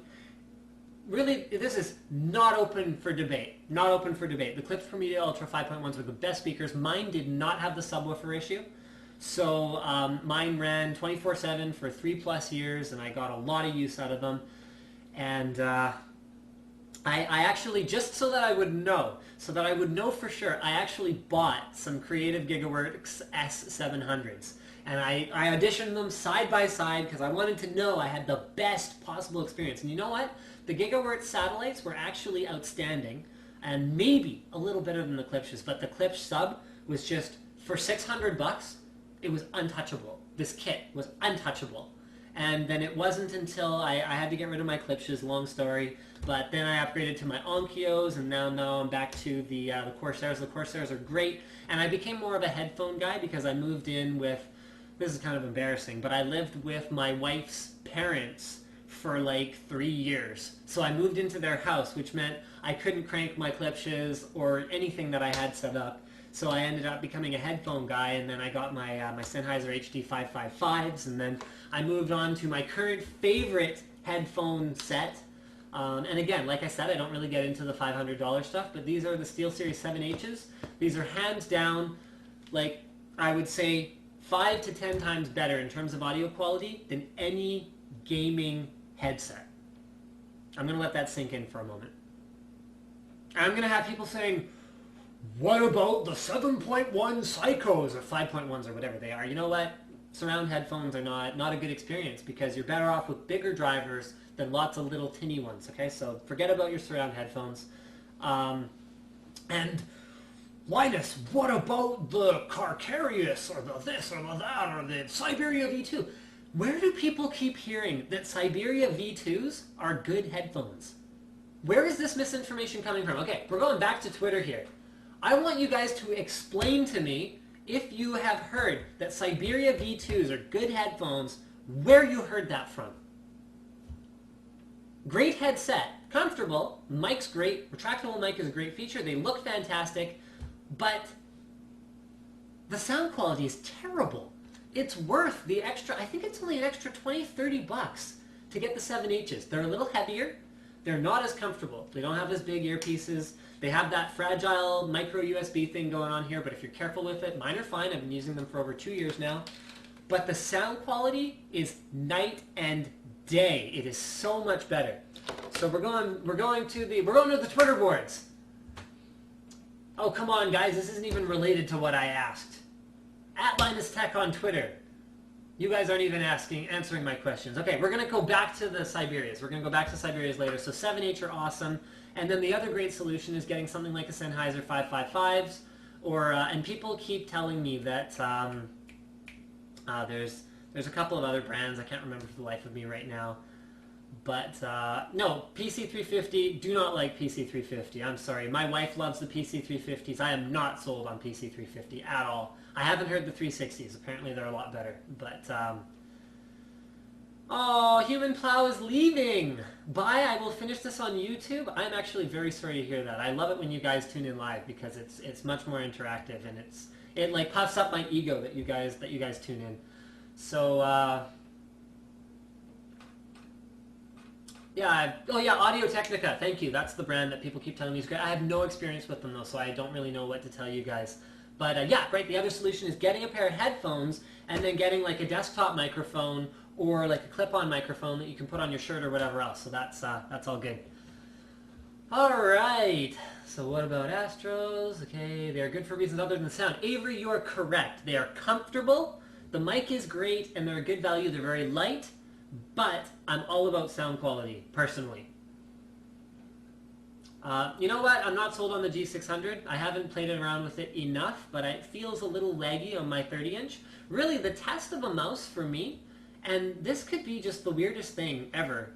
really, this is not open for debate. Not open for debate. The Klipsch Pro Media Ultra 5.1s were the best speakers. Mine did not have the subwoofer issue. So mine ran 24/7 for 3+ years, and I got a lot of use out of them. And I actually, just so that I would know for sure, I actually bought some Creative Gigaworks S700s. And I auditioned them side by side because I wanted to know I had the best possible experience. And you know what? The Gigaworks satellites were actually outstanding, and maybe a little better than the Klipsch's, but the Klipsch sub was just, for $600, it was untouchable. This kit was untouchable. And then it wasn't until I had to get rid of my Klipsch's, long story, but then I upgraded to my Onkyos, and now I'm back to the Corsairs. The Corsairs are great, and I became more of a headphone guy because I moved in with, this is kind of embarrassing, but I lived with my wife's parents for like 3 years. So I moved into their house, which meant I couldn't crank my Klipsch's or anything that I had set up. So I ended up becoming a headphone guy, and then I got my my Sennheiser HD 555s, and then I moved on to my current favorite headphone set. And again, like I said, I don't really get into the $500 stuff, but these are the SteelSeries 7Hs. These are hands down, like, I would say 5 to 10 times better in terms of audio quality than any gaming headset. I'm going to let that sink in for a moment. I'm going to have people saying, what about the 7.1 Psychos or 5.1s or whatever they are? You know what? Surround headphones are not a good experience because you're better off with bigger drivers than lots of little tinny ones, okay? So forget about your surround headphones. And Linus, what about the Carcarius or the this or the that or the Siberia V2? Where do people keep hearing that Siberia V2s are good headphones? Where is this misinformation coming from? Okay, we're going back to Twitter here. I want you guys to explain to me if you have heard that Siberia V2s are good headphones, where you heard that from. Great headset, comfortable, mic's great, retractable mic is a great feature, they look fantastic, but the sound quality is terrible. It's worth the extra, I think it's only an extra 20, 30 bucks to get the 7Hs. They're a little heavier, they're not as comfortable, they don't have as big earpieces, they have that fragile micro USB thing going on here, but if you're careful with it, mine are fine, I've been using them for over 2 years now. But the sound quality is night and day. It is so much better. So we're going to the Twitter boards. Oh, come on, guys, this isn't even related to what I asked. At Linus Tech on Twitter. You guys aren't even answering my questions. Okay, we're going to go back to the Siberias. We're going to go back to Siberias later. So 7H are awesome. And then the other great solution is getting something like a Sennheiser 555s. Or, and people keep telling me that there's a couple of other brands. I can't remember for the life of me right now. But, no, PC350, do not like PC350. I'm sorry. My wife loves the PC350s. I am not sold on PC350 at all. I haven't heard the 360s. Apparently they're a lot better. But, oh, Human Plow is leaving. Bye, I will finish this on YouTube. I'm actually very sorry to hear that. I love it when you guys tune in live because it's much more interactive and it like puffs up my ego that you guys tune in. So, yeah, oh yeah, Audio-Technica, thank you. That's the brand that people keep telling me is great. I have no experience with them though, so I don't really know what to tell you guys. But yeah, right, the other solution is getting a pair of headphones and then getting like a desktop microphone or like a clip-on microphone that you can put on your shirt or whatever else. So that's all good. All right, so what about Astros? Okay, they're good for reasons other than sound. Avery, you are correct. They are comfortable, the mic is great, and they're a good value. They're very light. But I'm all about sound quality, personally. You know what? I'm not sold on the G600. I haven't played around with it enough, but it feels a little laggy on my 30-inch. Really, the test of a mouse for me, and this could be just the weirdest thing ever,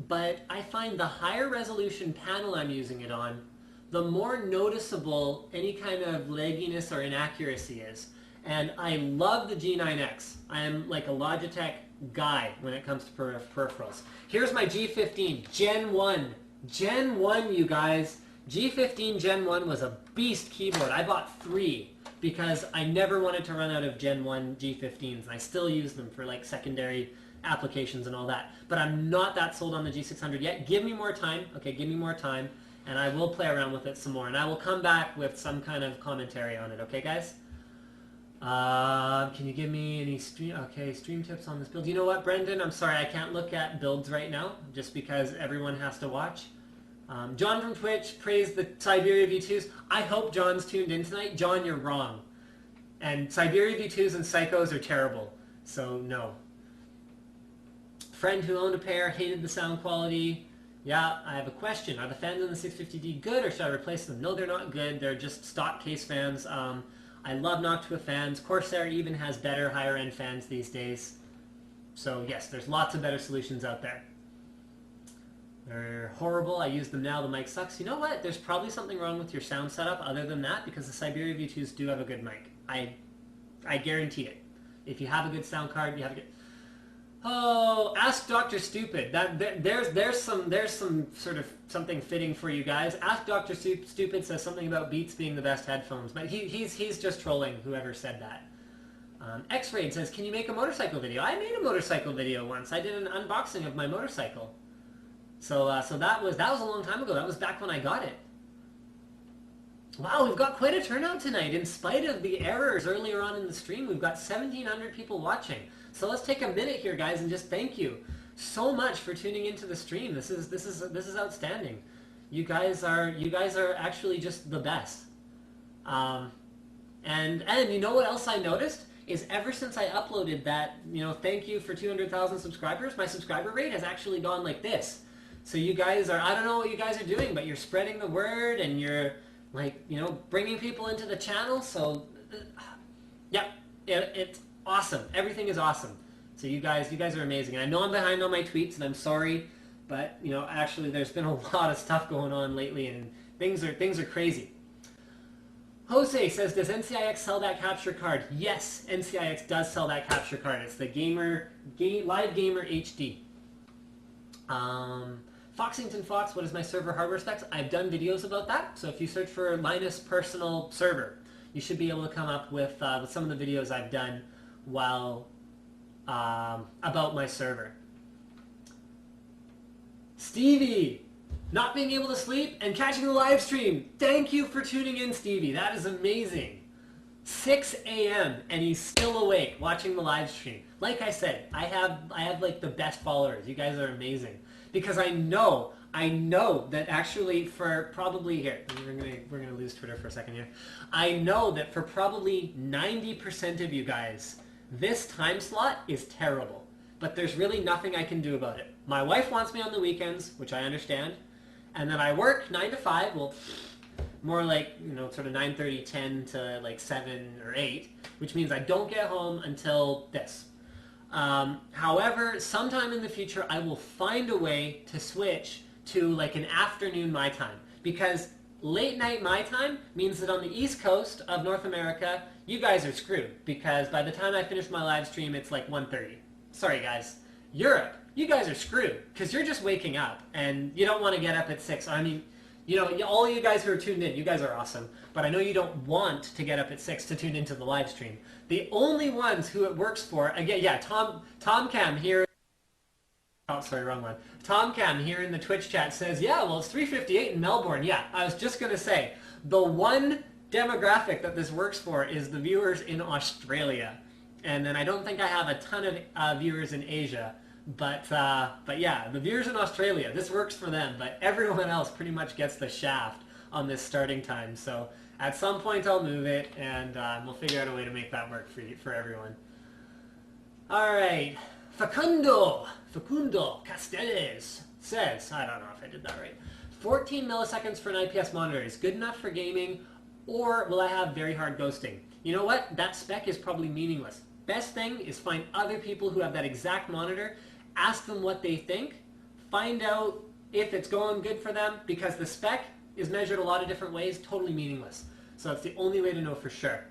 but I find the higher resolution panel I'm using it on, the more noticeable any kind of lagginess or inaccuracy is. And I love the G9X. I am like a Logitech guy when it comes to peripherals. Here's my G15 Gen 1. Gen 1, you guys. G15 Gen 1 was a beast keyboard. I bought 3 because I never wanted to run out of Gen 1 G15s, and I still use them for like secondary applications and all that. But I'm not that sold on the G600 yet. Give me more time. Okay, give me more time, and I will play around with it some more, and I will come back with some kind of commentary on it. Okay, guys? Can you give me any stream tips on this build? You know what, Brendan? I'm sorry, I can't look at builds right now, just because everyone has to watch. John from Twitch praised the Siberia V2s. I hope John's tuned in tonight. John, you're wrong. And Siberia V2s and Psychos are terrible, so no. Friend who owned a pair, hated the sound quality. Yeah, I have a question. Are the fans in the 650D good, or should I replace them? No, they're not good. They're just stock case fans. I love Noctua fans. Corsair even has better higher-end fans these days. So yes, there's lots of better solutions out there. They're horrible. I use them now. The mic sucks. You know what? There's probably something wrong with your sound setup other than that, because the Siberia V2s do have a good mic. I guarantee it. If you have a good sound card, you have a good... Oh, ask Dr. Stupid. There's some sort of something fitting for you guys. Ask Dr. Stupid says something about Beats being the best headphones, but he's just trolling whoever said that. X-Raid says, can you make a motorcycle video? I made a motorcycle video once. I did an unboxing of my motorcycle. So that was a long time ago. That was back when I got it. Wow, we've got quite a turnout tonight. In spite of the errors earlier on in the stream, we've got 1,700 people watching. So let's take a minute here, guys, and just thank you so much for tuning into the stream. This is outstanding. You guys are actually just the best. And you know what else I noticed is ever since I uploaded that, thank you for 200,000 subscribers, my subscriber rate has actually gone like this. So you guys are, I don't know what you guys are doing, but you're spreading the word and you're bringing people into the channel. So yeah, it's awesome. Everything is awesome. So you guys are amazing. And I know I'm behind on my tweets and I'm sorry, but actually there's been a lot of stuff going on lately and things are crazy. Jose says, does NCIX sell that capture card? Yes, NCIX does sell that capture card. It's the Live Gamer HD. Foxington Fox, what is my server hardware specs? I've done videos about that. So if you search for Linus personal server, you should be able to come up with some of the videos I've done about my server. Stevie, not being able to sleep and catching the live stream. Thank you for tuning in, Stevie. That is amazing. 6 a.m. and he's still awake watching the live stream. Like I said, I have like the best followers. You guys are amazing. Because I know that actually for probably here, we're gonna lose Twitter for a second here. I know that for probably 90% of you guys, this time slot is terrible. But there's really nothing I can do about it. My wife wants me on the weekends, which I understand. And then I work 9 to 5, well, more like, sort of 9:30, 10 to like 7 or 8, which means I don't get home until this. However, sometime in the future, I will find a way to switch to like an afternoon my time. Because late night my time means that on the East Coast of North America, you guys are screwed. Because by the time I finish my live stream, it's like 1:30. Sorry, guys. Europe, you guys are screwed because you're just waking up and you don't want to get up at 6. I mean, all you guys who are tuned in, you guys are awesome. But I know you don't want to get up at 6 to tune into the live stream. The only ones who it works for, again, yeah, Tom Cam here. Oh, sorry, wrong one. Tom Cam here in the Twitch chat says, yeah, well, it's 3:58 in Melbourne. Yeah, I was just going to say, the one demographic that this works for is the viewers in Australia. And then I don't think I have a ton of viewers in Asia. But yeah, the viewers in Australia, this works for them, but everyone else pretty much gets the shaft on this starting time. So at some point I'll move it, and we'll figure out a way to make that work for everyone. All right, Facundo Castells says, I don't know if I did that right, 14 milliseconds for an IPS monitor is good enough for gaming, or will I have very hard ghosting? You know what? That spec is probably meaningless. Best thing is find other people who have that exact monitor, ask them what they think, find out if it's going good for them, because the spec is measured a lot of different ways, totally meaningless. So that's the only way to know for sure.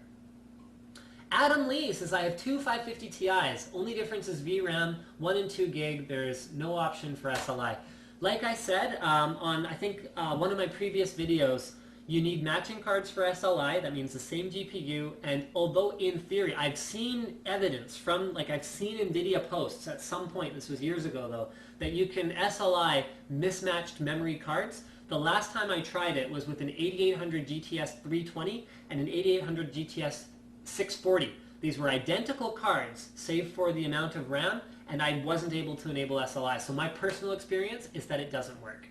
Adam Lee says, I have two 550 Ti's. Only difference is VRAM, 1 and 2 gig. There's no option for SLI. Like I said on, I think, one of my previous videos, you need matching cards for SLI. That means the same GPU. And although in theory, I've seen evidence from, I've seen NVIDIA posts at some point, this was years ago though, that you can SLI mismatched memory cards. The last time I tried it was with an 8800 GTS 320 and an 8800 GTS 640. These were identical cards, save for the amount of RAM, and I wasn't able to enable SLI. So my personal experience is that it doesn't work.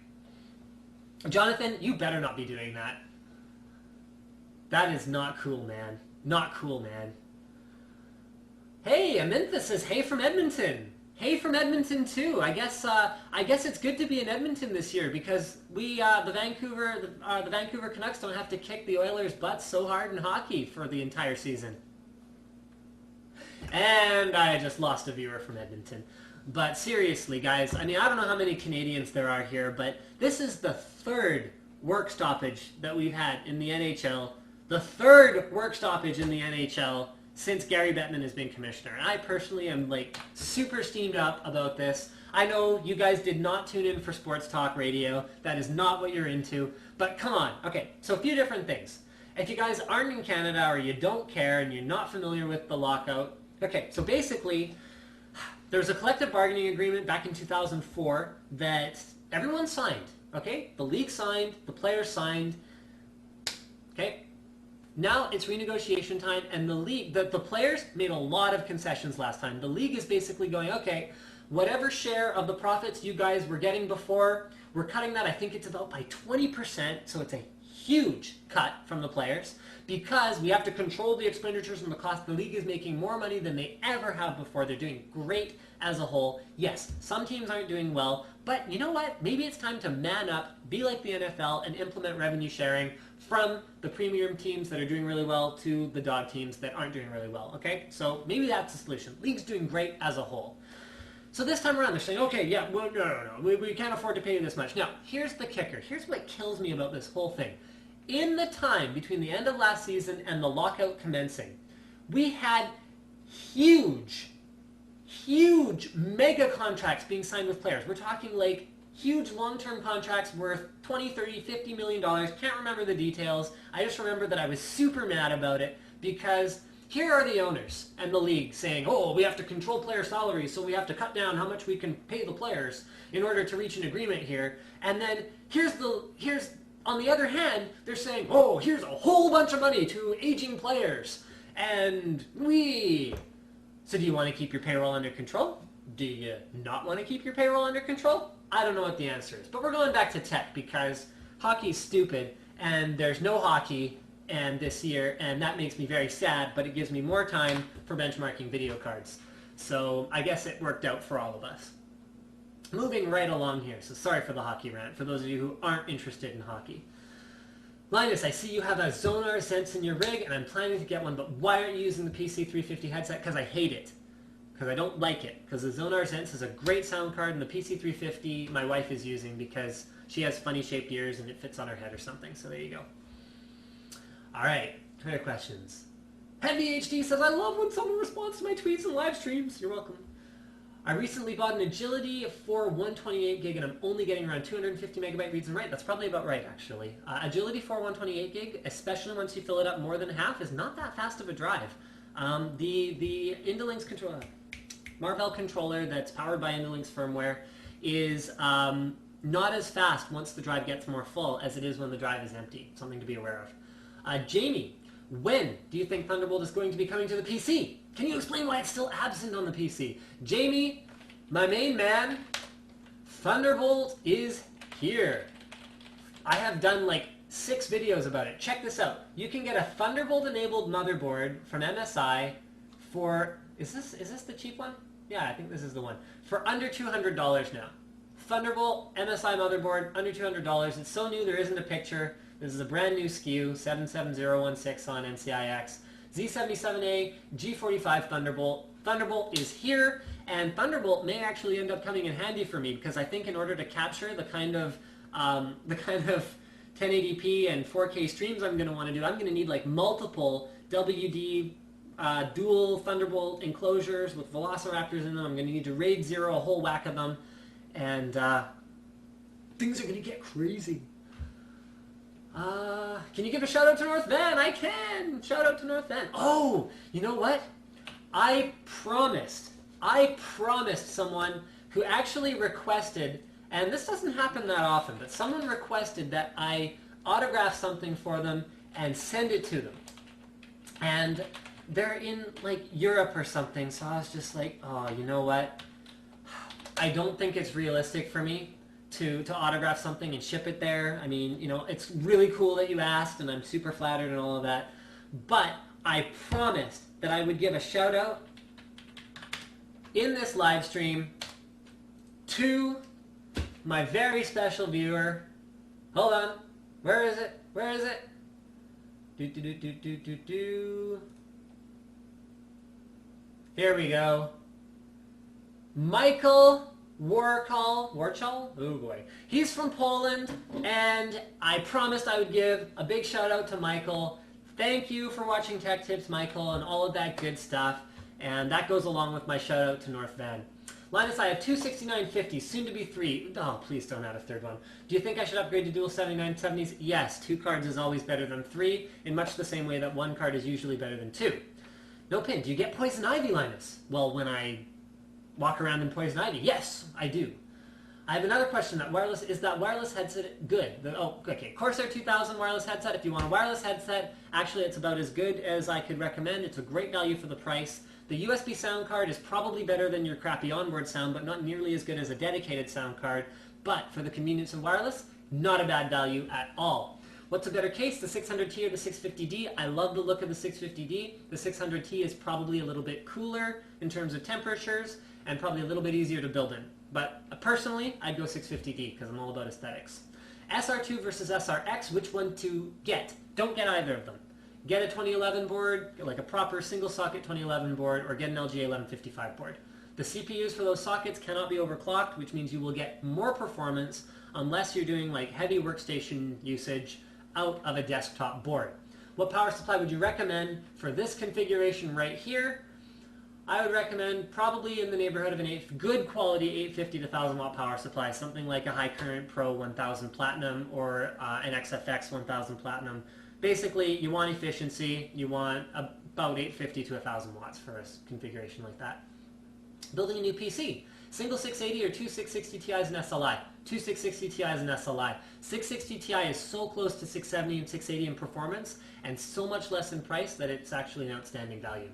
Jonathan, you better not be doing that. That is not cool, man. Not cool, man. Hey, Amintha says, hey from Edmonton. Hey from Edmonton too. I guess it's good to be in Edmonton this year because we the Vancouver Canucks don't have to kick the Oilers' butts so hard in hockey for the entire season. And I just lost a viewer from Edmonton. But seriously, guys, I mean, I don't know how many Canadians there are here, but this is the third work stoppage that we've had in the NHL. The third work stoppage in the NHL since Gary Bettman has been commissioner. And I personally am super steamed up about this. I know you guys did not tune in for sports talk radio. That is not what you're into. But come on. Okay, so a few different things. If you guys aren't in Canada or you don't care and you're not familiar with the lockout, okay, so basically there was a collective bargaining agreement back in 2004 that everyone signed, okay? The league signed, the players signed, okay? Now it's renegotiation time, and the league, the players made a lot of concessions last time. The league is basically going, okay, whatever share of the profits you guys were getting before, we're cutting that, I think it's about by 20%, so it's a huge cut from the players because we have to control the expenditures and the cost. The league is making more money than they ever have before. They're doing great as a whole. Yes, some teams aren't doing well, but you know what? Maybe it's time to man up, be like the NFL, and implement revenue sharing from the premium teams that are doing really well to the dog teams that aren't doing really well, okay? So maybe that's the solution. League's doing great as a whole. So this time around, they're saying, okay, yeah, well, no. We can't afford to pay you this much. Now, here's the kicker. Here's what kills me about this whole thing. In the time between the end of last season and the lockout commencing, we had huge mega contracts being signed with players. We're talking like huge long-term contracts worth 20, 30, 50 million dollars. Can't remember the details. I just remember that I was super mad about it because here are the owners and the league saying, oh, we have to control player salaries, so we have to cut down how much we can pay the players in order to reach an agreement here. And then here's on the other hand, they're saying, oh, here's a whole bunch of money to aging players. And so do you want to keep your payroll under control? Do you not want to keep your payroll under control? I don't know what the answer is. But we're going back to tech because hockey's stupid and there's no hockey this year, and that makes me very sad, but it gives me more time for benchmarking video cards. So I guess it worked out for all of us. Moving right along here, so sorry for the hockey rant, for those of you who aren't interested in hockey. Linus, I see you have a Zonar Sense in your rig, and I'm planning to get one, but why aren't you using the PC350 headset? Because I hate it. Because I don't like it. Because the Zonar Sense is a great sound card, and the PC350 my wife is using because she has funny shaped ears and it fits on her head or something, so there you go. Alright, Twitter questions. Heavy HD says, I love when someone responds to my tweets and live streams. You're welcome. I recently bought an Agility for 128 gig and I'm only getting around 250 megabyte reads and writes. That's probably about right, actually. Agility for 128 gig, especially once you fill it up more than half, is not that fast of a drive. The Indelink's controller, Marvell controller that's powered by Indelink's firmware is not as fast once the drive gets more full as it is when the drive is empty. Something to be aware of. Jamie, when do you think Thunderbolt is going to be coming to the PC? Can you explain why it's still absent on the PC? Jamie, my main man, Thunderbolt is here. I have done like 6 videos about it. Check this out. You can get a Thunderbolt-enabled motherboard from MSI for, is this the cheap one? Yeah, I think this is the one. For under $200 now. Thunderbolt MSI motherboard, under $200. It's so new there isn't a picture. This is a brand new SKU, 77016 on NCIX. Z77A, G45 Thunderbolt. Thunderbolt is here, and Thunderbolt may actually end up coming in handy for me because I think in order to capture the kind of 1080p and 4K streams I'm going to want to do, I'm going to need like multiple WD dual Thunderbolt enclosures with Velociraptors in them. I'm going to need to RAID 0 a whole whack of them, and things are going to get crazy. Can you give a shout out to North Van? I can! Shout out to North Van. Oh, you know what? I promised someone who actually requested, and this doesn't happen that often, but someone requested that I autograph something for them and send it to them. And they're in like Europe or something, so I was just like, oh, you know what? I don't think it's realistic for me to autograph something and ship it there. I mean, you know, it's really cool that you asked, and I'm super flattered and all of that. But I promised that I would give a shout out in this live stream to my very special viewer. Hold on. Where is it? Where is it? Here we go. Michael Warchal? Oh boy. He's from Poland, and I promised I would give a big shout out to Michael. Thank you for watching Tech Tips, Michael, and all of that good stuff. And that goes along with my shout out to North Van. Linus, I have two 6950s, soon to be 3. Oh, please don't add a third one. Do you think I should upgrade to dual 7970s? Yes, 2 cards is always better than 3, in much the same way that 1 card is usually better than 2. No pin, do you get Poison Ivy, Linus? Well, when I walk around in Poison Ivy, yes, I do. I have another question. Is that wireless headset good? Okay. Corsair 2000 wireless headset. If you want a wireless headset, actually it's about as good as I could recommend. It's a great value for the price. The USB sound card is probably better than your crappy onboard sound, but not nearly as good as a dedicated sound card. But for the convenience of wireless, not a bad value at all. What's a better case, the 600T or the 650D? I love the look of the 650D. The 600T is probably a little bit cooler in terms of temperatures and probably a little bit easier to build in. But personally, I'd go 650D because I'm all about aesthetics. SR2 versus SRX, which one to get? Don't get either of them. Get a 2011 board, like a proper single socket 2011 board, or get an LGA 1155 board. The CPUs for those sockets cannot be overclocked, which means you will get more performance unless you're doing like heavy workstation usage out of a desktop board. What power supply would you recommend for this configuration right here? I would recommend probably in the neighborhood of a good quality 850 to 1000 watt power supply, something like a High Current Pro 1000 Platinum or an XFX 1000 Platinum. Basically, you want efficiency, you want about 850 to 1000 watts for a configuration like that. Building a new PC. Single 680 or two 660 Ti's and SLI. Two 660 Ti's and SLI. 660 Ti is so close to 670 and 680 in performance and so much less in price that it's actually an outstanding value.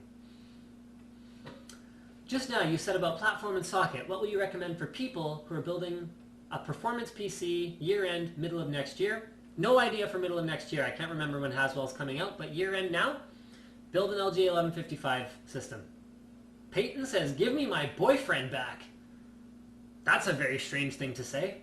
Just now you said about platform and socket. What will you recommend for people who are building a performance PC year-end, middle of next year? No idea for middle of next year. I can't remember when Haswell's coming out, but year-end now, build an LGA 1155 system. Peyton says, give me my boyfriend back. That's a very strange thing to say.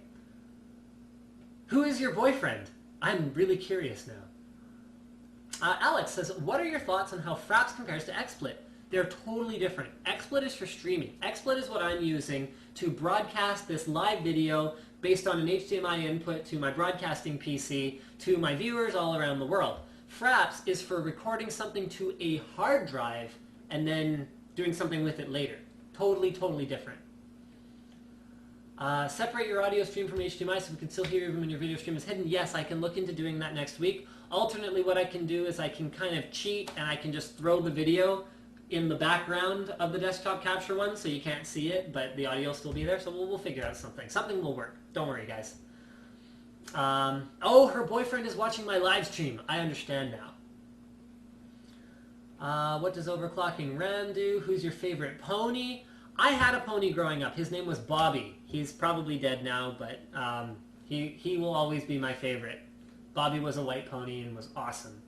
Who is your boyfriend? I'm really curious now. Alex says, what are your thoughts on how Fraps compares to XSplit? They're totally different. XSplit is for streaming. XSplit is what I'm using to broadcast this live video based on an HDMI input to my broadcasting PC to my viewers all around the world. Fraps is for recording something to a hard drive and then doing something with it later. Totally, totally different. Separate your audio stream from HDMI so we can still hear you when your video stream is hidden. Yes, I can look into doing that next week. Alternately, what I can do is I can kind of cheat and I can just throw the video in the background of the desktop capture one so you can't see it, but the audio will still be there, so we'll figure out something. Something will work. Don't worry, guys. Oh, her boyfriend is watching my live stream. I understand now. What does overclocking RAM do? Who's your favorite pony? I had a pony growing up. His name was Bobby. He's probably dead now, but he will always be my favorite. Bobby was a white pony and was awesome.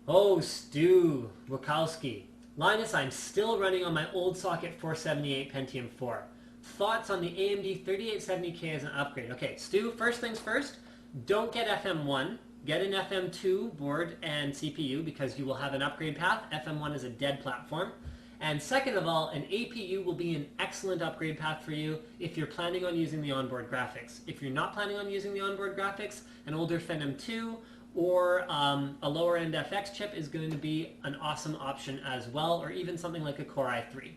Oh, Stu Wachowski. Linus, I'm still running on my old socket 478 Pentium 4. Thoughts on the AMD 3870K as an upgrade? Okay, Stu, first things first, don't get FM1. Get an FM2 board and CPU because you will have an upgrade path. FM1 is a dead platform. And second of all, an APU will be an excellent upgrade path for you if you're planning on using the onboard graphics. If you're not planning on using the onboard graphics, an older Phenom 2 or a lower-end FX chip is going to be an awesome option as well, or even something like a Core i3.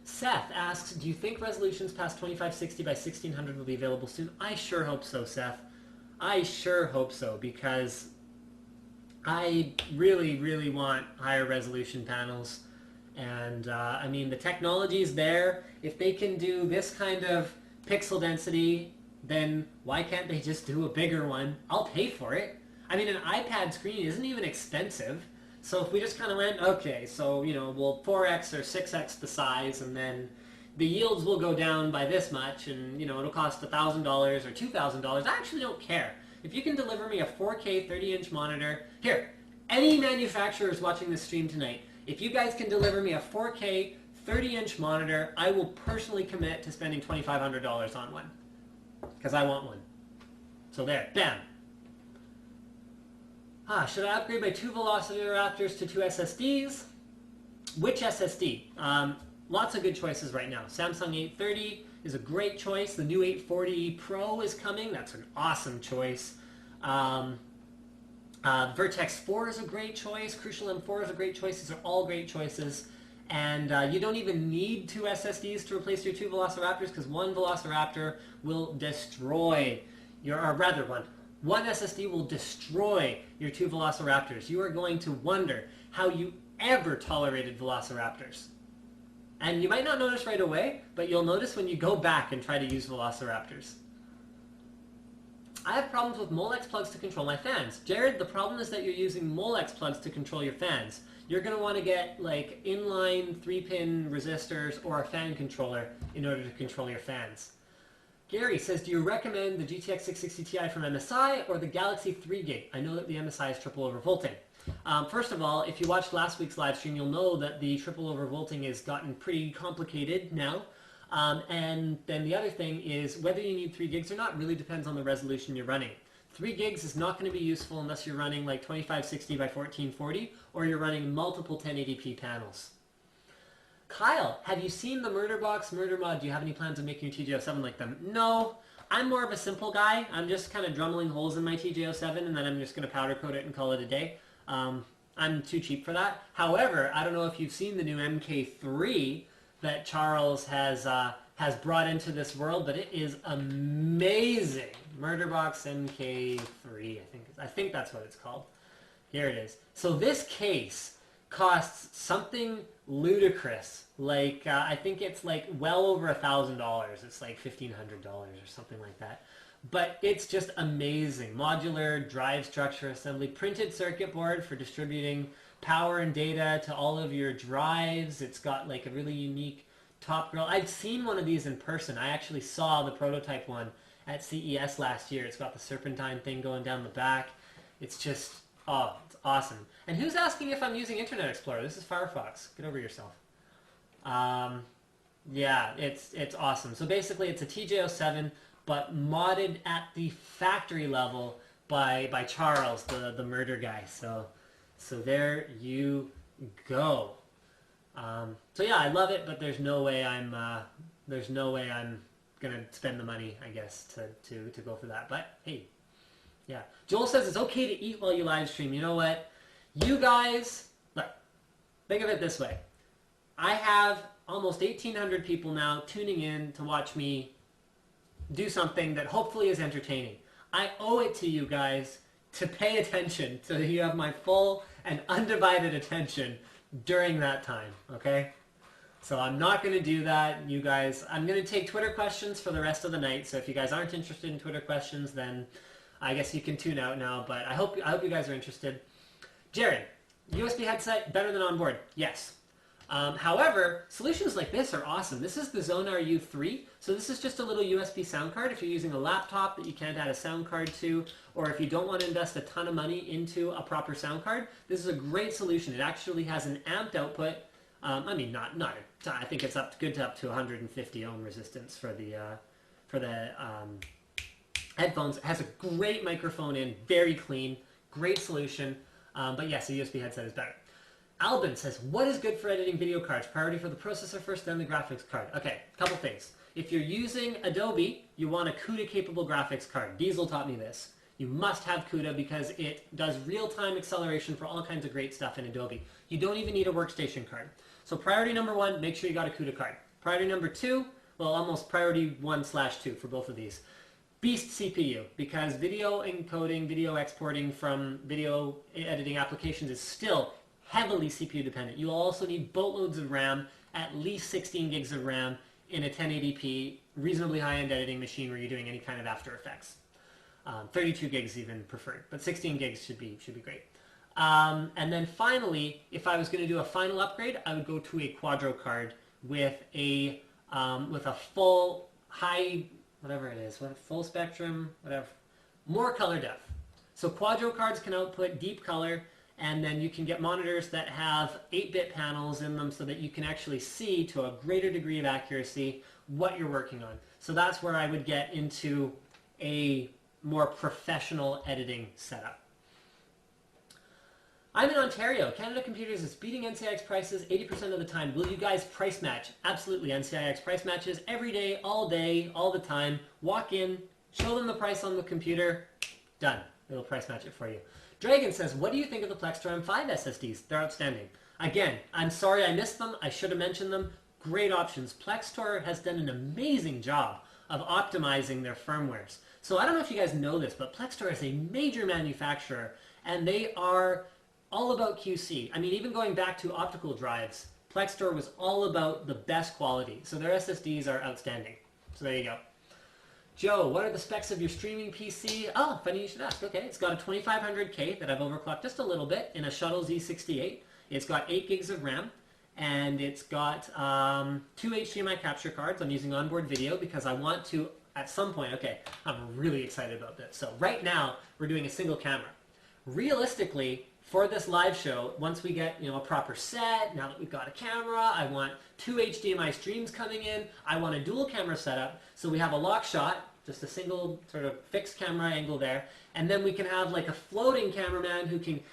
Seth asks, do you think resolutions past 2560 by 1600 will be available soon? I sure hope so, Seth. I sure hope so, because I really, really want higher resolution panels. And I mean, the technology's there. If they can do this kind of pixel density, then why can't they just do a bigger one? I'll pay for it. I mean, an iPad screen isn't even expensive. So if we just kind of went, okay, so, you know, we'll 4x or 6x the size, and then the yields will go down by this much, and, you know, it'll cost $1,000 or $2,000. I actually don't care. If you can deliver me a 4K 30-inch monitor, here, any manufacturers watching this stream tonight, if you guys can deliver me a 4K 30-inch monitor, I will personally commit to spending $2,500 on one. Because I want one. So there, bam. Should I upgrade my 2 Velociraptors to 2 SSDs? Which SSD? Lots of good choices right now. Samsung 830 is a great choice. The new 840 Pro is coming. That's an awesome choice. Vertex 4 is a great choice. Crucial M4 is a great choice. These are all great choices. And you don't even need 2 SSDs to replace your 2 Velociraptors, because one Velociraptor will destroy or rather one SSD will destroy your 2 Velociraptors. You are going to wonder how you ever tolerated Velociraptors. And you might not notice right away, but you'll notice when you go back and try to use Velociraptors. I have problems with Molex plugs to control my fans. Jared, the problem is that you're using Molex plugs to control your fans. You're going to want to get like inline 3-pin resistors or a fan controller in order to control your fans. Gary says, do you recommend the GTX 660 Ti from MSI or the Galaxy 3 gig? I know that the MSI is triple overvolting. First of all, if you watched last week's live stream, you'll know that the triple overvolting has gotten pretty complicated now. And then the other thing is whether you need 3 gigs or not really depends on the resolution you're running. 3 gigs is not going to be useful unless you're running like 2560 by 1440 or you're running multiple 1080p panels. Kyle, have you seen the Murderbox Murder Mod? Do you have any plans of making your TJ07 like them? No, I'm more of a simple guy. I'm just kind of drummeling holes in my TJ07 and then I'm just going to powder coat it and call it a day. I'm too cheap for that. However, I don't know if you've seen the new MK3 that Charles has brought into this world, but it is amazing. Murderbox MK3, I think that's what it's called. Here it is. So this case costs something ludicrous. Like I think it's like well over $1,000. It's like $1,500 or something like that. But it's just amazing. Modular drive structure assembly, printed circuit board for distributing power and data to all of your drives. It's got like a really unique top grill. I've seen one of these in person. I actually saw the prototype one at CES last year. It's got the serpentine thing going down the back. It's just, oh, it's awesome. And who's asking if I'm using Internet Explorer? This is Firefox. Get over yourself. Yeah, it's awesome. So basically it's a TJ07, but modded at the factory level by Charles, the murder guy. So there you go. So yeah, I love it, but there's no way I'm gonna spend the money, I guess, to go for that. But hey, yeah. Joel says it's okay to eat while you live stream. You know what? You guys, look, think of it this way. I have almost 1,800 people now tuning in to watch me do something that hopefully is entertaining. I owe it to you guys to pay attention, so you have my full and undivided attention during that time, okay? So I'm not going to do that, you guys. I'm going to take Twitter questions for the rest of the night, so if you guys aren't interested in Twitter questions, then I guess you can tune out now, but I hope you guys are interested. Jared, USB headset, better than onboard? Yes. However, solutions like this are awesome. This is the Zonar U3. So this is just a little USB sound card if you're using a laptop that you can't add a sound card to, or if you don't want to invest a ton of money into a proper sound card. This is a great solution. It actually has an amped output. I mean, not a ton. I think it's good to up to 150 ohm resistance for the headphones. It has a great microphone in, very clean, great solution. But yes, a USB headset is better. Albin says, what is good for editing video cards? Priority for the processor first, then the graphics card. Okay, couple things. If you're using Adobe, you want a CUDA-capable graphics card. Diesel taught me this. You must have CUDA because it does real-time acceleration for all kinds of great stuff in Adobe. You don't even need a workstation card. So priority number 1, make sure you got a CUDA card. Priority number 2, well, almost priority 1/2 for both of these. Beast CPU, because video encoding, video exporting from video editing applications is still heavily CPU dependent. You'll also need boatloads of RAM, at least 16 gigs of RAM in a 1080p, reasonably high-end editing machine where you're doing any kind of After Effects. 32 gigs even preferred, but 16 gigs should be great. And then finally, if I was going to do a final upgrade, I would go to a Quadro card with a full high, whatever it is, full spectrum, whatever, more color depth. So Quadro cards can output deep color, and then you can get monitors that have 8-bit panels in them so that you can actually see to a greater degree of accuracy what you're working on. So that's where I would get into a more professional editing setup. I'm in Ontario. Canada Computers is beating NCIX prices 80% of the time. Will you guys price match? Absolutely. NCIX price matches every day, all the time. Walk in, show them the price on the computer, done. It'll price match it for you. Dragon says, what do you think of the Plextor M5 SSDs? They're outstanding. Again, I'm sorry I missed them. I should have mentioned them. Great options. Plextor has done an amazing job of optimizing their firmwares. So I don't know if you guys know this, but Plextor is a major manufacturer, and they are all about QC. I mean, even going back to optical drives, Plextor was all about the best quality. So their SSDs are outstanding. So there you go. Joe, what are the specs of your streaming PC? Oh, funny you should ask. Okay, it's got a 2500K that I've overclocked just a little bit in a Shuttle Z68. It's got 8 gigs of RAM, and it's got 2 HDMI capture cards. I'm using onboard video because I want to, at some point, okay, I'm really excited about this. So right now, we're doing a single camera. Realistically, for this live show, once we get a proper set, now that we've got a camera, I want 2 HDMI streams coming in, I want a dual camera setup, so we have a lock shot, just a single sort of fixed camera angle there, and then we can have like a floating cameraman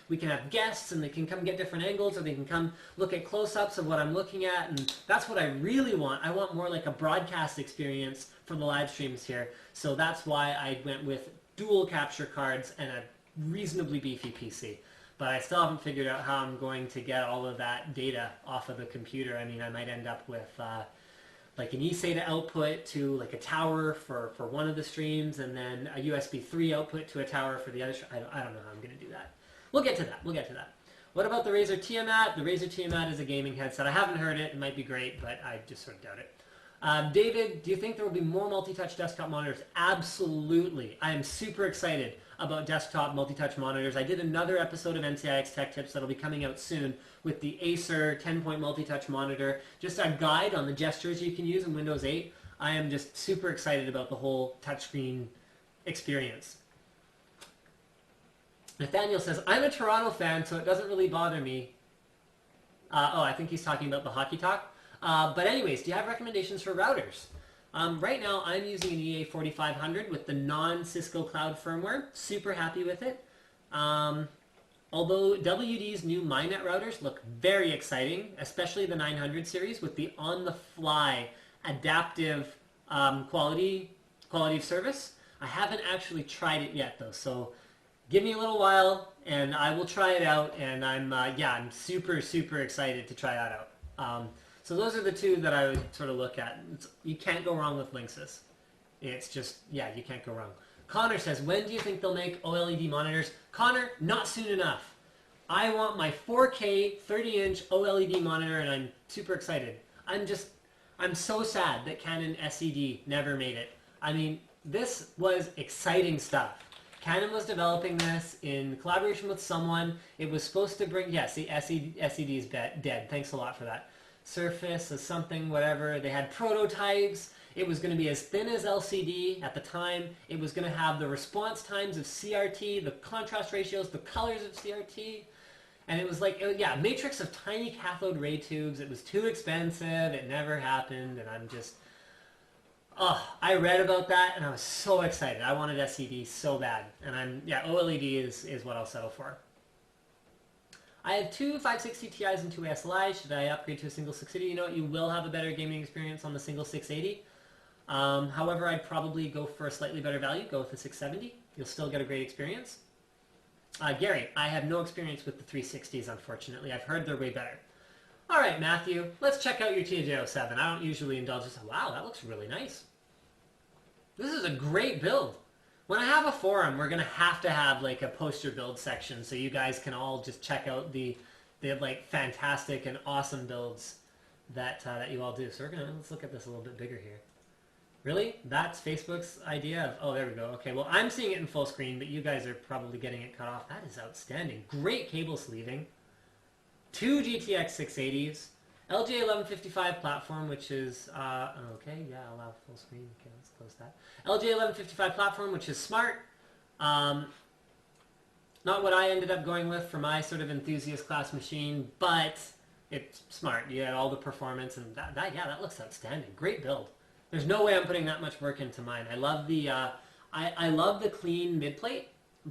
we can have guests and they can come get different angles, or they can come look at close-ups of what I'm looking at, and that's what I really want. I want more like a broadcast experience for the live streams here, so that's why I went with dual capture cards and a reasonably beefy PC. But I still haven't figured out how I'm going to get all of that data off of the computer. I mean, I might end up with like an eSATA output to like a tower for one of the streams, and then a USB 3 output to a tower for the other. I don't know how I'm going to do that. We'll get to that. We'll get to that. What about the Razer Tiamat? The Razer Tiamat is a gaming headset. I haven't heard it. It might be great, but I just sort of doubt it. David, do you think there will be more multi-touch desktop monitors? Absolutely. I am super excited about desktop multi-touch monitors. I did another episode of NCIX Tech Tips that'll be coming out soon with the Acer 10-point multi-touch monitor. Just a guide on the gestures you can use in Windows 8. I am just super excited about the whole touchscreen experience. Nathaniel says, I'm a Toronto fan, so it doesn't really bother me. Oh, I think he's talking about the Hockey Talk. But anyways, do you have recommendations for routers? Right now, I'm using an EA 4500 with the non-Cisco Cloud firmware. Super happy with it. Although WD's new MyNet routers look very exciting, especially the 900 series with the on-the-fly adaptive quality of service. I haven't actually tried it yet, though, so give me a little while, and I will try it out. And I'm super excited to try that out. So those are the two that I would sort of look at. You can't go wrong with Linksys. It's just, yeah, you can't go wrong. Connor says, when do you think they'll make OLED monitors? Connor, not soon enough. I want my 4K 30-inch OLED monitor, and I'm super excited. I'm so sad that Canon SED never made it. I mean, this was exciting stuff. Canon was developing this in collaboration with someone. It was supposed to bring, yes, the SED is dead. Thanks a lot for that. Surface or something, whatever. They had prototypes. It was going to be as thin as LCD at the time. It was going to have the response times of CRT, the contrast ratios, the colors of CRT. And it was like, yeah, a matrix of tiny cathode ray tubes. It was too expensive. It never happened. And I'm just, I read about that and I was so excited. I wanted SED so bad. And OLED is what I'll settle for. I have two 560 Ti's and two SLIs. Should I upgrade to a single 680? You know what? You will have a better gaming experience on the single 680. However, I'd probably go for a slightly better value. Go with the 670. You'll still get a great experience. Gary, I have no experience with the 360s, unfortunately. I've heard they're way better. All right, Matthew, let's check out your TJ07. I don't usually indulge this. Wow, that looks really nice. This is a great build. When I have a forum, we're going to have like a poster build section so you guys can all just check out the like fantastic and awesome builds that you all do. So let's look at this a little bit bigger here. Really? That's Facebook's idea of, oh, there we go. Okay, well, I'm seeing it in full screen, but you guys are probably getting it cut off. That is outstanding. Great cable sleeving. Two GTX 680s. LJ 1155 platform, which is, okay, yeah, allow full screen. Okay, let's close that. LJ 1155 platform, which is smart. Not what I ended up going with for my sort of enthusiast class machine, but it's smart. You had all the performance, and that looks outstanding. Great build. There's no way I'm putting that much work into mine. I love the, I love the clean mid plate,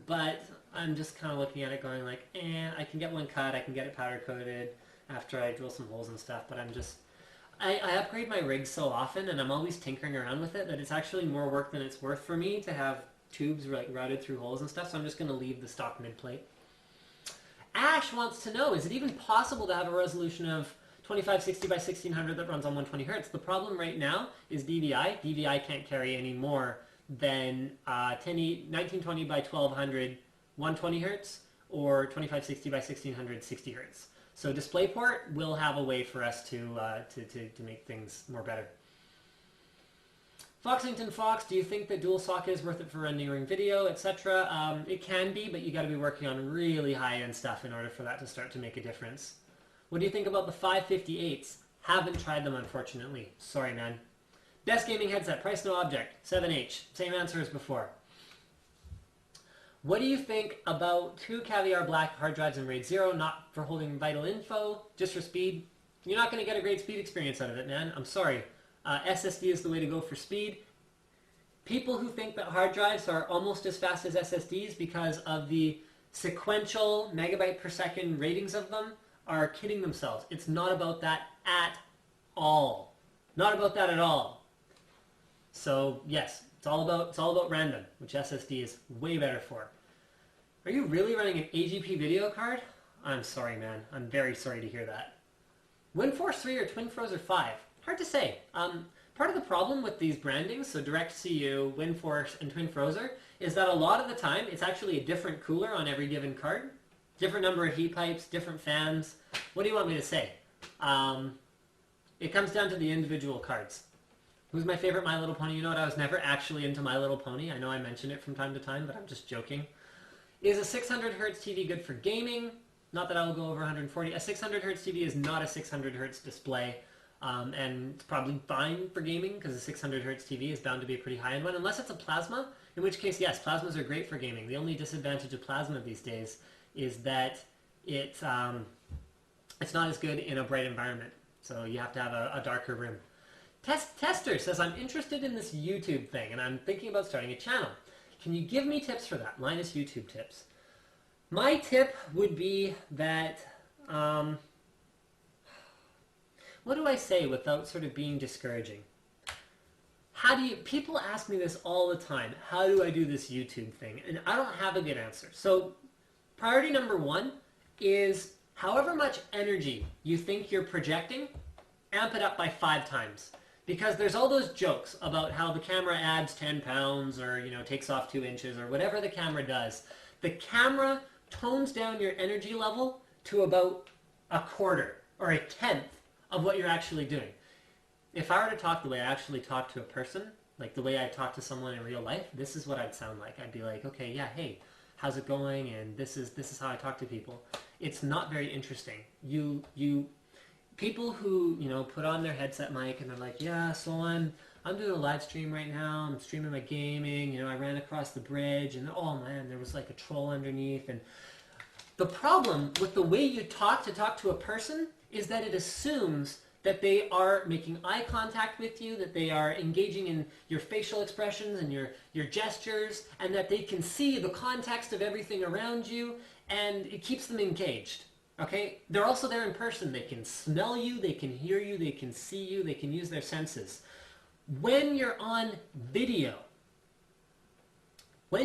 but I'm just kind of looking at it going like, I can get one cut, I can get it powder coated after I drill some holes and stuff, but I upgrade my rig so often and I'm always tinkering around with it that it's actually more work than it's worth for me to have tubes like routed through holes and stuff, so I'm just going to leave the stock mid plate. Ash wants to know, is it even possible to have a resolution of 2560 by 1600 that runs on 120 hertz? The problem right now is DVI. DVI can't carry any more than 1920 by 1200 120 hertz or 2560 by 1600 60 hertz. So DisplayPort will have a way for us to make things more better. Foxington Fox, do you think that dual socket is worth it for rendering video, etc.? It can be, but you got to be working on really high-end stuff in order for that to start to make a difference. What do you think about the 558s? Haven't tried them, unfortunately. Sorry, man. Best gaming headset, price no object, 7H. Same answer as before. What do you think about 2 Caviar Black hard drives in RAID 0, not for holding vital info, just for speed? You're not going to get a great speed experience out of it, man. I'm sorry. SSD is the way to go for speed. People who think that hard drives are almost as fast as SSDs because of the sequential megabyte per second ratings of them are kidding themselves. It's not about that at all. Not about that at all. So yes, it's all about random, which SSD is way better for. Are you really running an AGP video card? I'm sorry, man. I'm very sorry to hear that. WinForce 3 or TwinFrozer 5? Hard to say. Part of the problem with these brandings, so DirectCU, WinForce, and TwinFrozer, is that a lot of the time it's actually a different cooler on every given card. Different number of heat pipes, different fans. What do you want me to say? It comes down to the individual cards. Who's my favorite My Little Pony? You know what? I was never actually into My Little Pony. I know I mention it from time to time, but I'm just joking. Is a 600 hertz TV good for gaming? Not that I will go over 140. A 600 hertz TV is not a 600 hertz display. And it's probably fine for gaming because a 600 hertz TV is bound to be a pretty high-end one, unless it's a plasma, in which case, yes, plasmas are great for gaming. The only disadvantage of plasma these days is that it's not as good in a bright environment, so you have to have a darker room. Tester says, I'm interested in this YouTube thing, and I'm thinking about starting a channel. Can you give me tips for that? Linus YouTube tips. My tip would be that... what do I say without sort of being discouraging? People ask me this all the time, how do I do this YouTube thing? And I don't have a good answer. So priority number 1 is however much energy you think you're projecting, amp it up by 5 times. Because there's all those jokes about how the camera adds 10 pounds or, you know, takes off 2 inches or whatever the camera does. The camera tones down your energy level to about a quarter or a tenth of what you're actually doing. If I were to talk the way I actually talk to a person, like the way I talk to someone in real life, this is what I'd sound like. I'd be like, okay, yeah, hey, how's it going? And this is how I talk to people. It's not very interesting. People who, you know, put on their headset mic and they're like, yeah, so I'm doing a live stream right now. I'm streaming my gaming. You know, I ran across the bridge and oh man, there was like a troll underneath. And the problem with the way you talk to a person is that it assumes that they are making eye contact with you, that they are engaging in your facial expressions and your gestures, and that they can see the context of everything around you, and it keeps them engaged. Okay? They're also there in person. They can smell you, they can hear you, they can see you, they can use their senses. When you're on video, they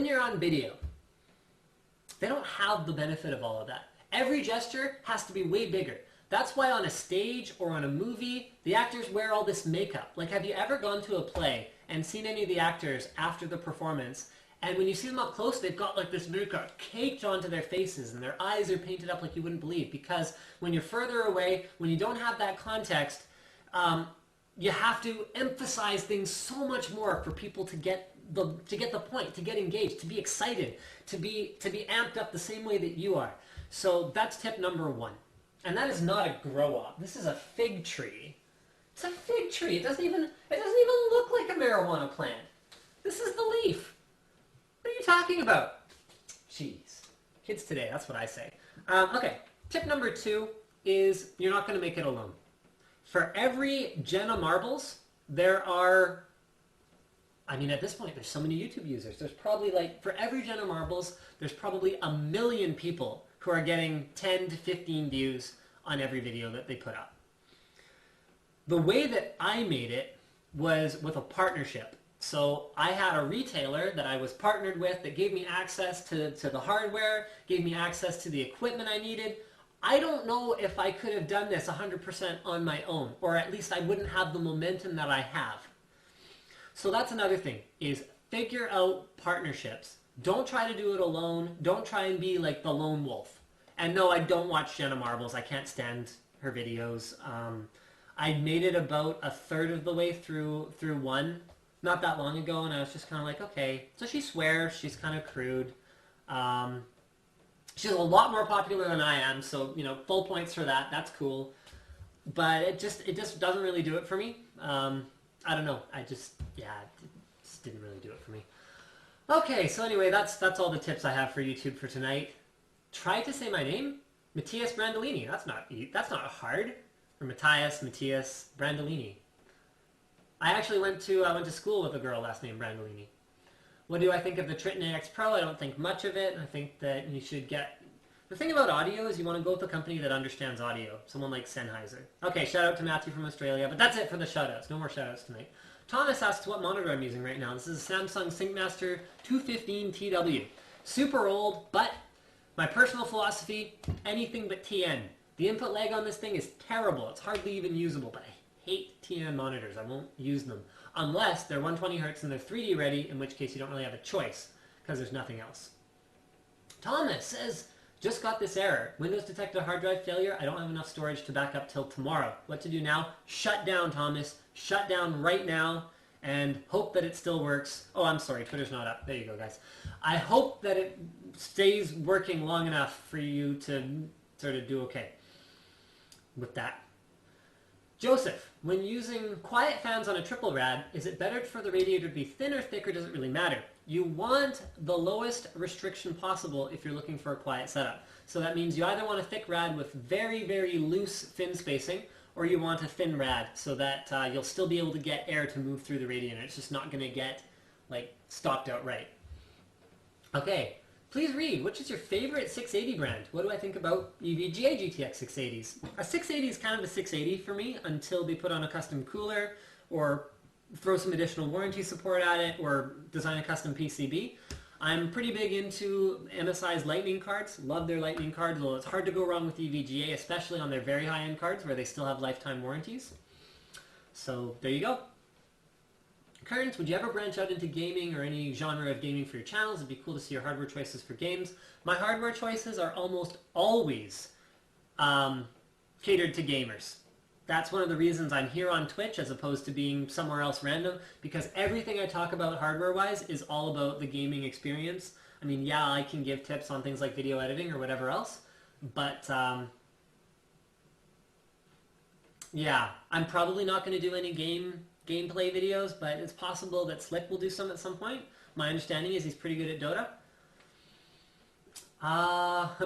don't have the benefit of all of that. Every gesture has to be way bigger. That's why on a stage or on a movie, the actors wear all this makeup. Like, have you ever gone to a play and seen any of the actors after the performance, and when you see them up close, they've got like this makeup caked onto their faces, and their eyes are painted up like you wouldn't believe, because when you're further away, when you don't have that context, you have to emphasize things so much more for people to get the point, to get engaged, to be excited, to be amped up the same way that you are. So that's tip number 1. And that is not a grow up. This is a fig tree. It's a fig tree. It doesn't even look like a marijuana plant. This is the leaf. What are you talking about? Jeez. Kids today, that's what I say. Okay, tip number 2 is you're not going to make it alone. For every Jenna Marbles, there are, I mean, at this point, there's so many YouTube users. There's probably like, for every Jenna Marbles, there's probably 1 million people who are getting 10 to 15 views on every video that they put up. The way that I made it was with a partnership. So I had a retailer that I was partnered with that gave me access to the hardware, gave me access to the equipment I needed. I don't know if I could have done this 100% on my own, or at least I wouldn't have the momentum that I have. So that's another thing, is figure out partnerships. Don't try to do it alone. Don't try and be like the lone wolf. And no, I don't watch Jenna Marbles. I can't stand her videos. I made it about a third of the way through one not that long ago, and I was just kind of like, okay. So she swears. She's kind of crude. She's a lot more popular than I am, so full points for that. That's cool. But it just doesn't really do it for me. I don't know. It just didn't really do it for me. Okay, so anyway, that's all the tips I have for YouTube for tonight. Try to say my name, Matthias Brandolini. That's not hard. Or Matthias Brandolini. I actually went to school with a girl last name Brandolini. What do I think of the Tritton AX Pro? I don't think much of it. I think that you should get... The thing about audio is you want to go with a company that understands audio. Someone like Sennheiser. Okay, shout out to Matthew from Australia, but that's it for the shout-outs. No more shout-outs tonight. Thomas asks what monitor I'm using right now. This is a Samsung SyncMaster 215 TW. Super old, but my personal philosophy, anything but TN. The input lag on this thing is terrible. It's hardly even usable, but I hate TN monitors. I won't use them. Unless they're 120 Hz and they're 3D ready, in which case you don't really have a choice, because there's nothing else. Thomas says, just got this error. Windows detected a hard drive failure. I don't have enough storage to back up till tomorrow. What to do now? Shut down, Thomas. Shut down right now and hope that it still works. Oh, I'm sorry. Twitter's not up. There you go, guys. I hope that it stays working long enough for you to sort of do okay with that. Joseph, when using quiet fans on a triple rad, is it better for the radiator to be thin or thick, or does it really matter? You want the lowest restriction possible if you're looking for a quiet setup. So that means you either want a thick rad with very, very loose fin spacing, or you want a thin rad so that you'll still be able to get air to move through the radiator. It's just not going to get stopped out right. Okay, please read, which is your favorite 680 brand? What do I think about EVGA GTX 680s? A 680 is kind of a 680 for me until they put on a custom cooler or throw some additional warranty support at it or design a custom PCB. I'm pretty big into MSI's Lightning cards. Love their Lightning cards, although it's hard to go wrong with EVGA, especially on their very high-end cards where they still have lifetime warranties. So there you go. Current, would you ever branch out into gaming or any genre of gaming for your channels? It'd be cool to see your hardware choices for games. My hardware choices are almost always catered to gamers. That's one of the reasons I'm here on Twitch as opposed to being somewhere else random, because everything I talk about hardware-wise is all about the gaming experience. I mean, yeah, I can give tips on things like video editing or whatever else, but yeah, I'm probably not going to do any gameplay videos, but it's possible that Slick will do some at some point. My understanding is he's pretty good at Dota.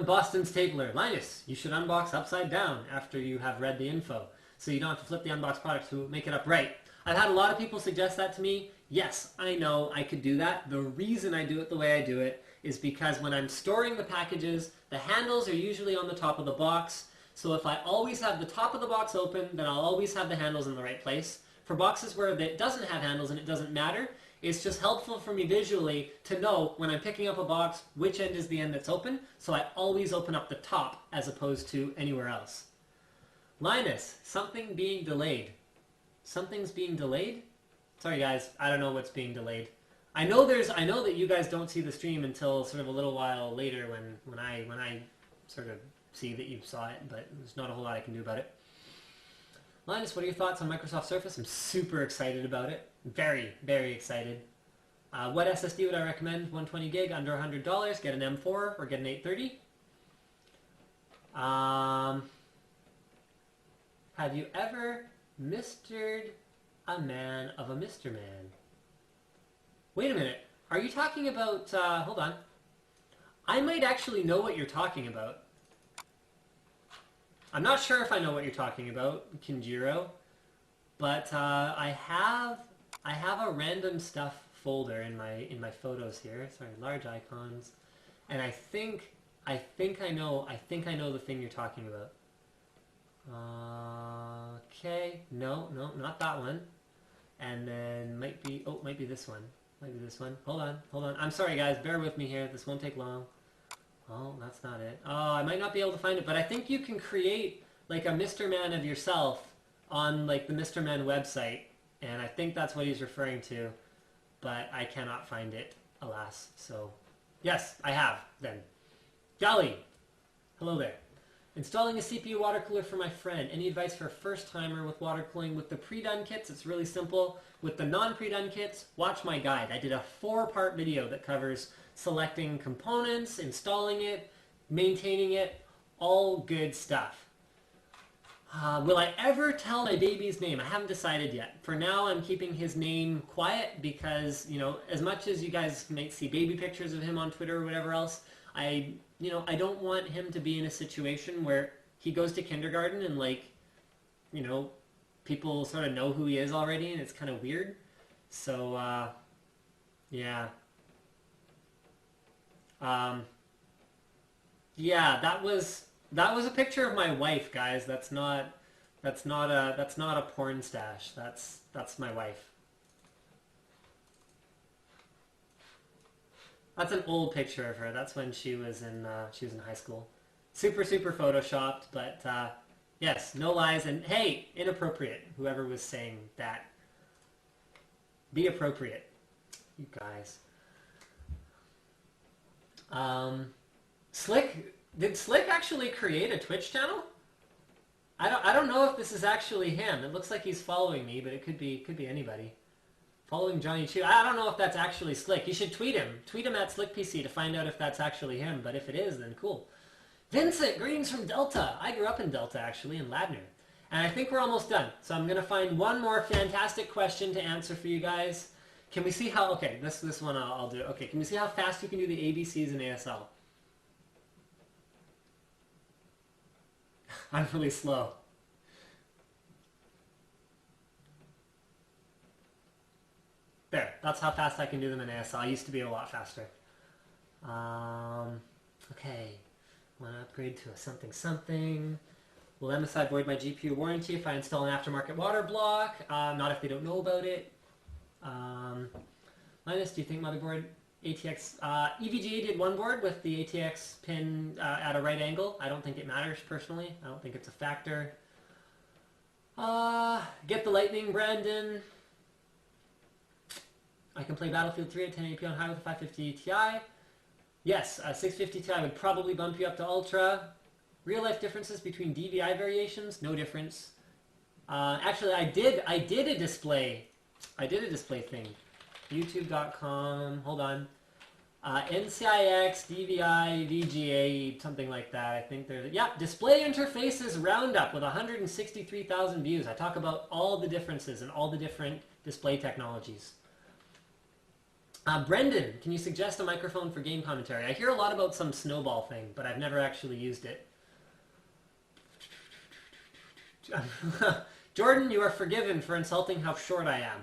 Boston's Tabler. Linus, you should unbox upside down after you have read the info, so you don't have to flip the unboxed product to make it up right. I've had a lot of people suggest that to me. Yes, I know I could do that. The reason I do it the way I do it is because when I'm storing the packages, the handles are usually on the top of the box. So if I always have the top of the box open, then I'll always have the handles in the right place. For boxes where it doesn't have handles and it doesn't matter, it's just helpful for me visually to know when I'm picking up a box which end is the end that's open, so I always open up the top as opposed to anywhere else. Linus, something being delayed. Something's being delayed? Sorry guys, I don't know what's being delayed. I know that you guys don't see the stream until sort of a little while later when I sort of see that you saw it, but there's not a whole lot I can do about it. Linus, what are your thoughts on Microsoft Surface? I'm super excited about it. Very, very excited. What SSD would I recommend? 120 gig, under $100. Get an M4 or get an 830. Have you ever mistered a man of a Mr. Man? Wait a minute. Are you talking about... hold on. I might actually know what you're talking about. I'm not sure if I know what you're talking about, Kinjiro, but I have a random stuff folder in my photos here. Sorry, large icons, and I think I know the thing you're talking about. Okay, no, not that one. And then might be this one. Might be this one. Hold on. I'm sorry guys, bear with me here. This won't take long. Oh, that's not it. Oh, I might not be able to find it, but I think you can create like a Mr. Man of yourself on like the Mr. Man website, and I think that's what he's referring to, but I cannot find it, alas. So, yes, I have, then. Golly! Hello there. Installing a CPU water cooler for my friend. Any advice for a first-timer with water cooling? With the pre-done kits, it's really simple. With the non-pre-done kits, watch my guide. I did a 4-part video that covers selecting components, installing it, maintaining it, all good stuff. Will I ever tell my baby's name? I haven't decided yet. For now, I'm keeping his name quiet because, you know, as much as you guys might see baby pictures of him on Twitter or whatever else, I don't want him to be in a situation where he goes to kindergarten and, like, you know, people sort of know who he is already and it's kind of weird. So, yeah. Yeah, that was a picture of my wife, guys. That's not a porn stash. That's my wife. That's an old picture of her. That's when she was in high school. Super photoshopped, but yes, no lies, and hey, inappropriate. Whoever was saying that, be appropriate, you guys. Did Slick actually create a Twitch channel? I don't know if this is actually him. It looks like he's following me, but it could be anybody. Following Johnny Chu. I don't know if that's actually Slick. You should tweet him. Tweet him at SlickPC to find out if that's actually him. But if it is, then cool. Vincent, greetings from Delta. I grew up in Delta, actually, in Ladner. And I think we're almost done. So I'm going to find one more fantastic question to answer for you guys. Can we see how... Okay, this one I'll do. Okay, can we see how fast you can do the ABCs in ASL? I'm really slow. There, that's how fast I can do them in ASL. I used to be a lot faster. Okay, want to upgrade to a something. Will MSI void my GPU warranty if I install an aftermarket water block? Not if they don't know about it. Linus, do you think motherboard ATX... EVGA did one board with the ATX pin at a right angle. I don't think it matters, personally. I don't think it's a factor. Get the lightning, Brandon. I can play Battlefield 3 at 1080p on high with a 550 Ti. Yes, 650 Ti would probably bump you up to Ultra. Real-life differences between DVI variations? No difference. Actually, I did a display. I did a display thing. YouTube.com. Hold on. NCIX, DVI, VGA, something like that. I think there's... Yeah, display interfaces roundup with 163,000 views. I talk about all the differences and all the different display technologies. Brendan, can you suggest a microphone for game commentary? I hear a lot about some snowball thing, but I've never actually used it. Jordan, you are forgiven for insulting how short I am.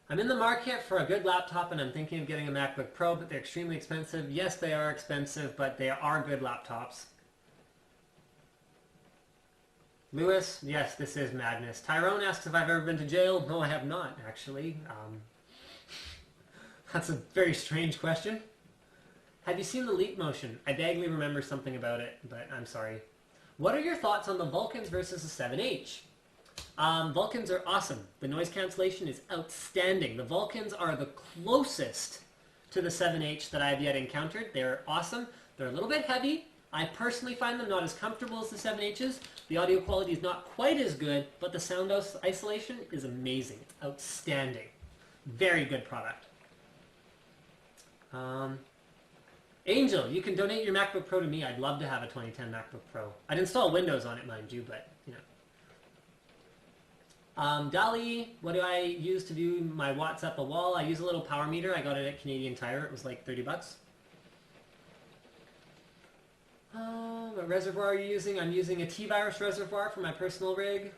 I'm in the market for a good laptop and I'm thinking of getting a MacBook Pro, but they're extremely expensive. Yes, they are expensive, but they are good laptops. Lewis, yes, this is madness. Tyrone asks if I've ever been to jail. No, I have not, actually. That's a very strange question. Have you seen the Leap Motion? I vaguely remember something about it, but I'm sorry. What are your thoughts on the Vulcans versus the 7H? Vulcans are awesome. The noise cancellation is outstanding. The Vulcans are the closest to the 7H that I have yet encountered. They're awesome. They're a little bit heavy. I personally find them not as comfortable as the 7Hs. The audio quality is not quite as good, but the sound isolation is amazing. It's outstanding. Very good product. Angel, you can donate your MacBook Pro to me. I'd love to have a 2010 MacBook Pro. I'd install Windows on it, mind you, but, you know. Dolly, what do I use to do my watts at the wall? I use a little power meter. I got it at Canadian Tire. It was like 30 bucks. What reservoir are you using? I'm using a T-Virus reservoir for my personal rig.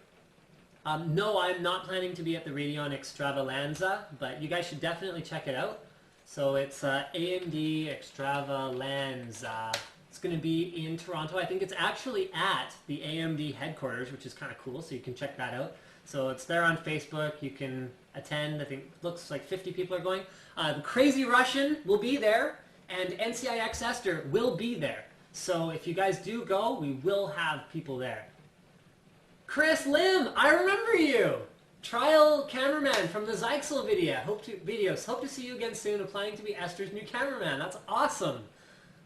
No, I'm not planning to be at the Radeon Extravaganza, but you guys should definitely check it out. So it's AMD Extravaganza. It's going to be in Toronto. I think it's actually at the AMD headquarters, which is kind of cool, so you can check that out. So it's there on Facebook. You can attend. I think it looks like 50 people are going. The Crazy Russian will be there, and NCIX Esther will be there. So if you guys do go, we will have people there. Chris Lim, I remember you! Trial cameraman from the Zyxel videos. Hope to see you again soon. Applying to be Esther's new cameraman. That's awesome.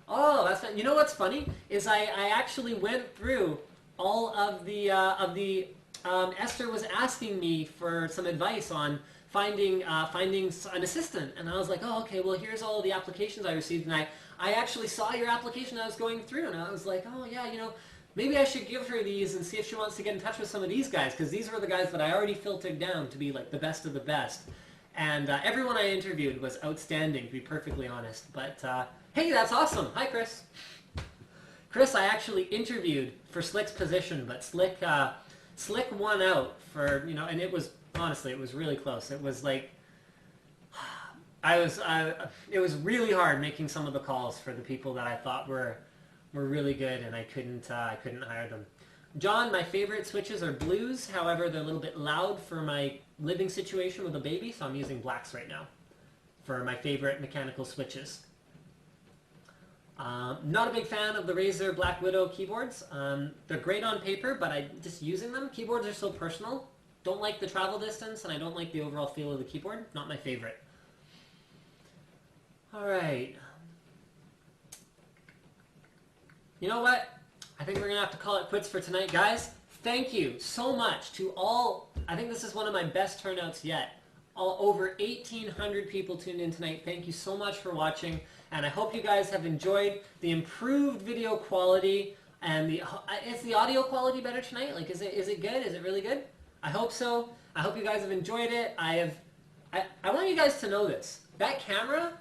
Oh, that's fun. You know what's funny is I actually went through all of the Esther was asking me for some advice on finding an assistant, and I was like, oh, okay, well, here's all the applications I received, and I actually saw your application I was going through, and I was like, oh yeah, you know, maybe I should give her these and see if she wants to get in touch with some of these guys, because these were the guys that I already filtered down to be like the best of the best, and everyone I interviewed was outstanding, to be perfectly honest. But hey, that's awesome. Hi, Chris. Chris, I actually interviewed for Slick's position, but Slick won out for, you know, and it was, honestly, it was really close. It was like, it was really hard making some of the calls for the people that I thought were really good, and I couldn't hire them. John, my favorite switches are blues. However, they're a little bit loud for my living situation with a baby, so I'm using blacks right now for my favorite mechanical switches. Not a big fan of the Razer Black Widow keyboards. They're great on paper, but just using them. Keyboards are so personal. Don't like the travel distance, and I don't like the overall feel of the keyboard. Not my favorite. All right. You know what? I think we're going to have to call it quits for tonight, guys. Thank you so much to all. I think this is one of my best turnouts yet. Over 1,800 people tuned in tonight. Thank you so much for watching, and I hope you guys have enjoyed the improved video quality and is the audio quality better tonight? Like, is it good? Is it really good? I hope so. I hope you guys have enjoyed it. I want you guys to know this. That camera,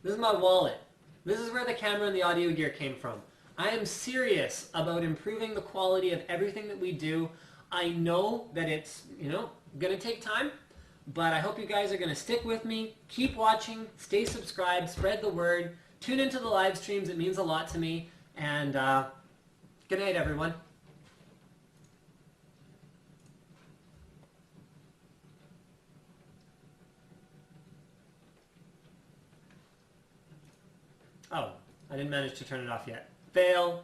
this is my wallet. This is where the camera and the audio gear came from. I am serious about improving the quality of everything that we do. I know that it's, you know, going to take time, but I hope you guys are going to stick with me. Keep watching, stay subscribed, spread the word, tune into the live streams. It means a lot to me. And good night, everyone. Oh, I didn't manage to turn it off yet. Fail.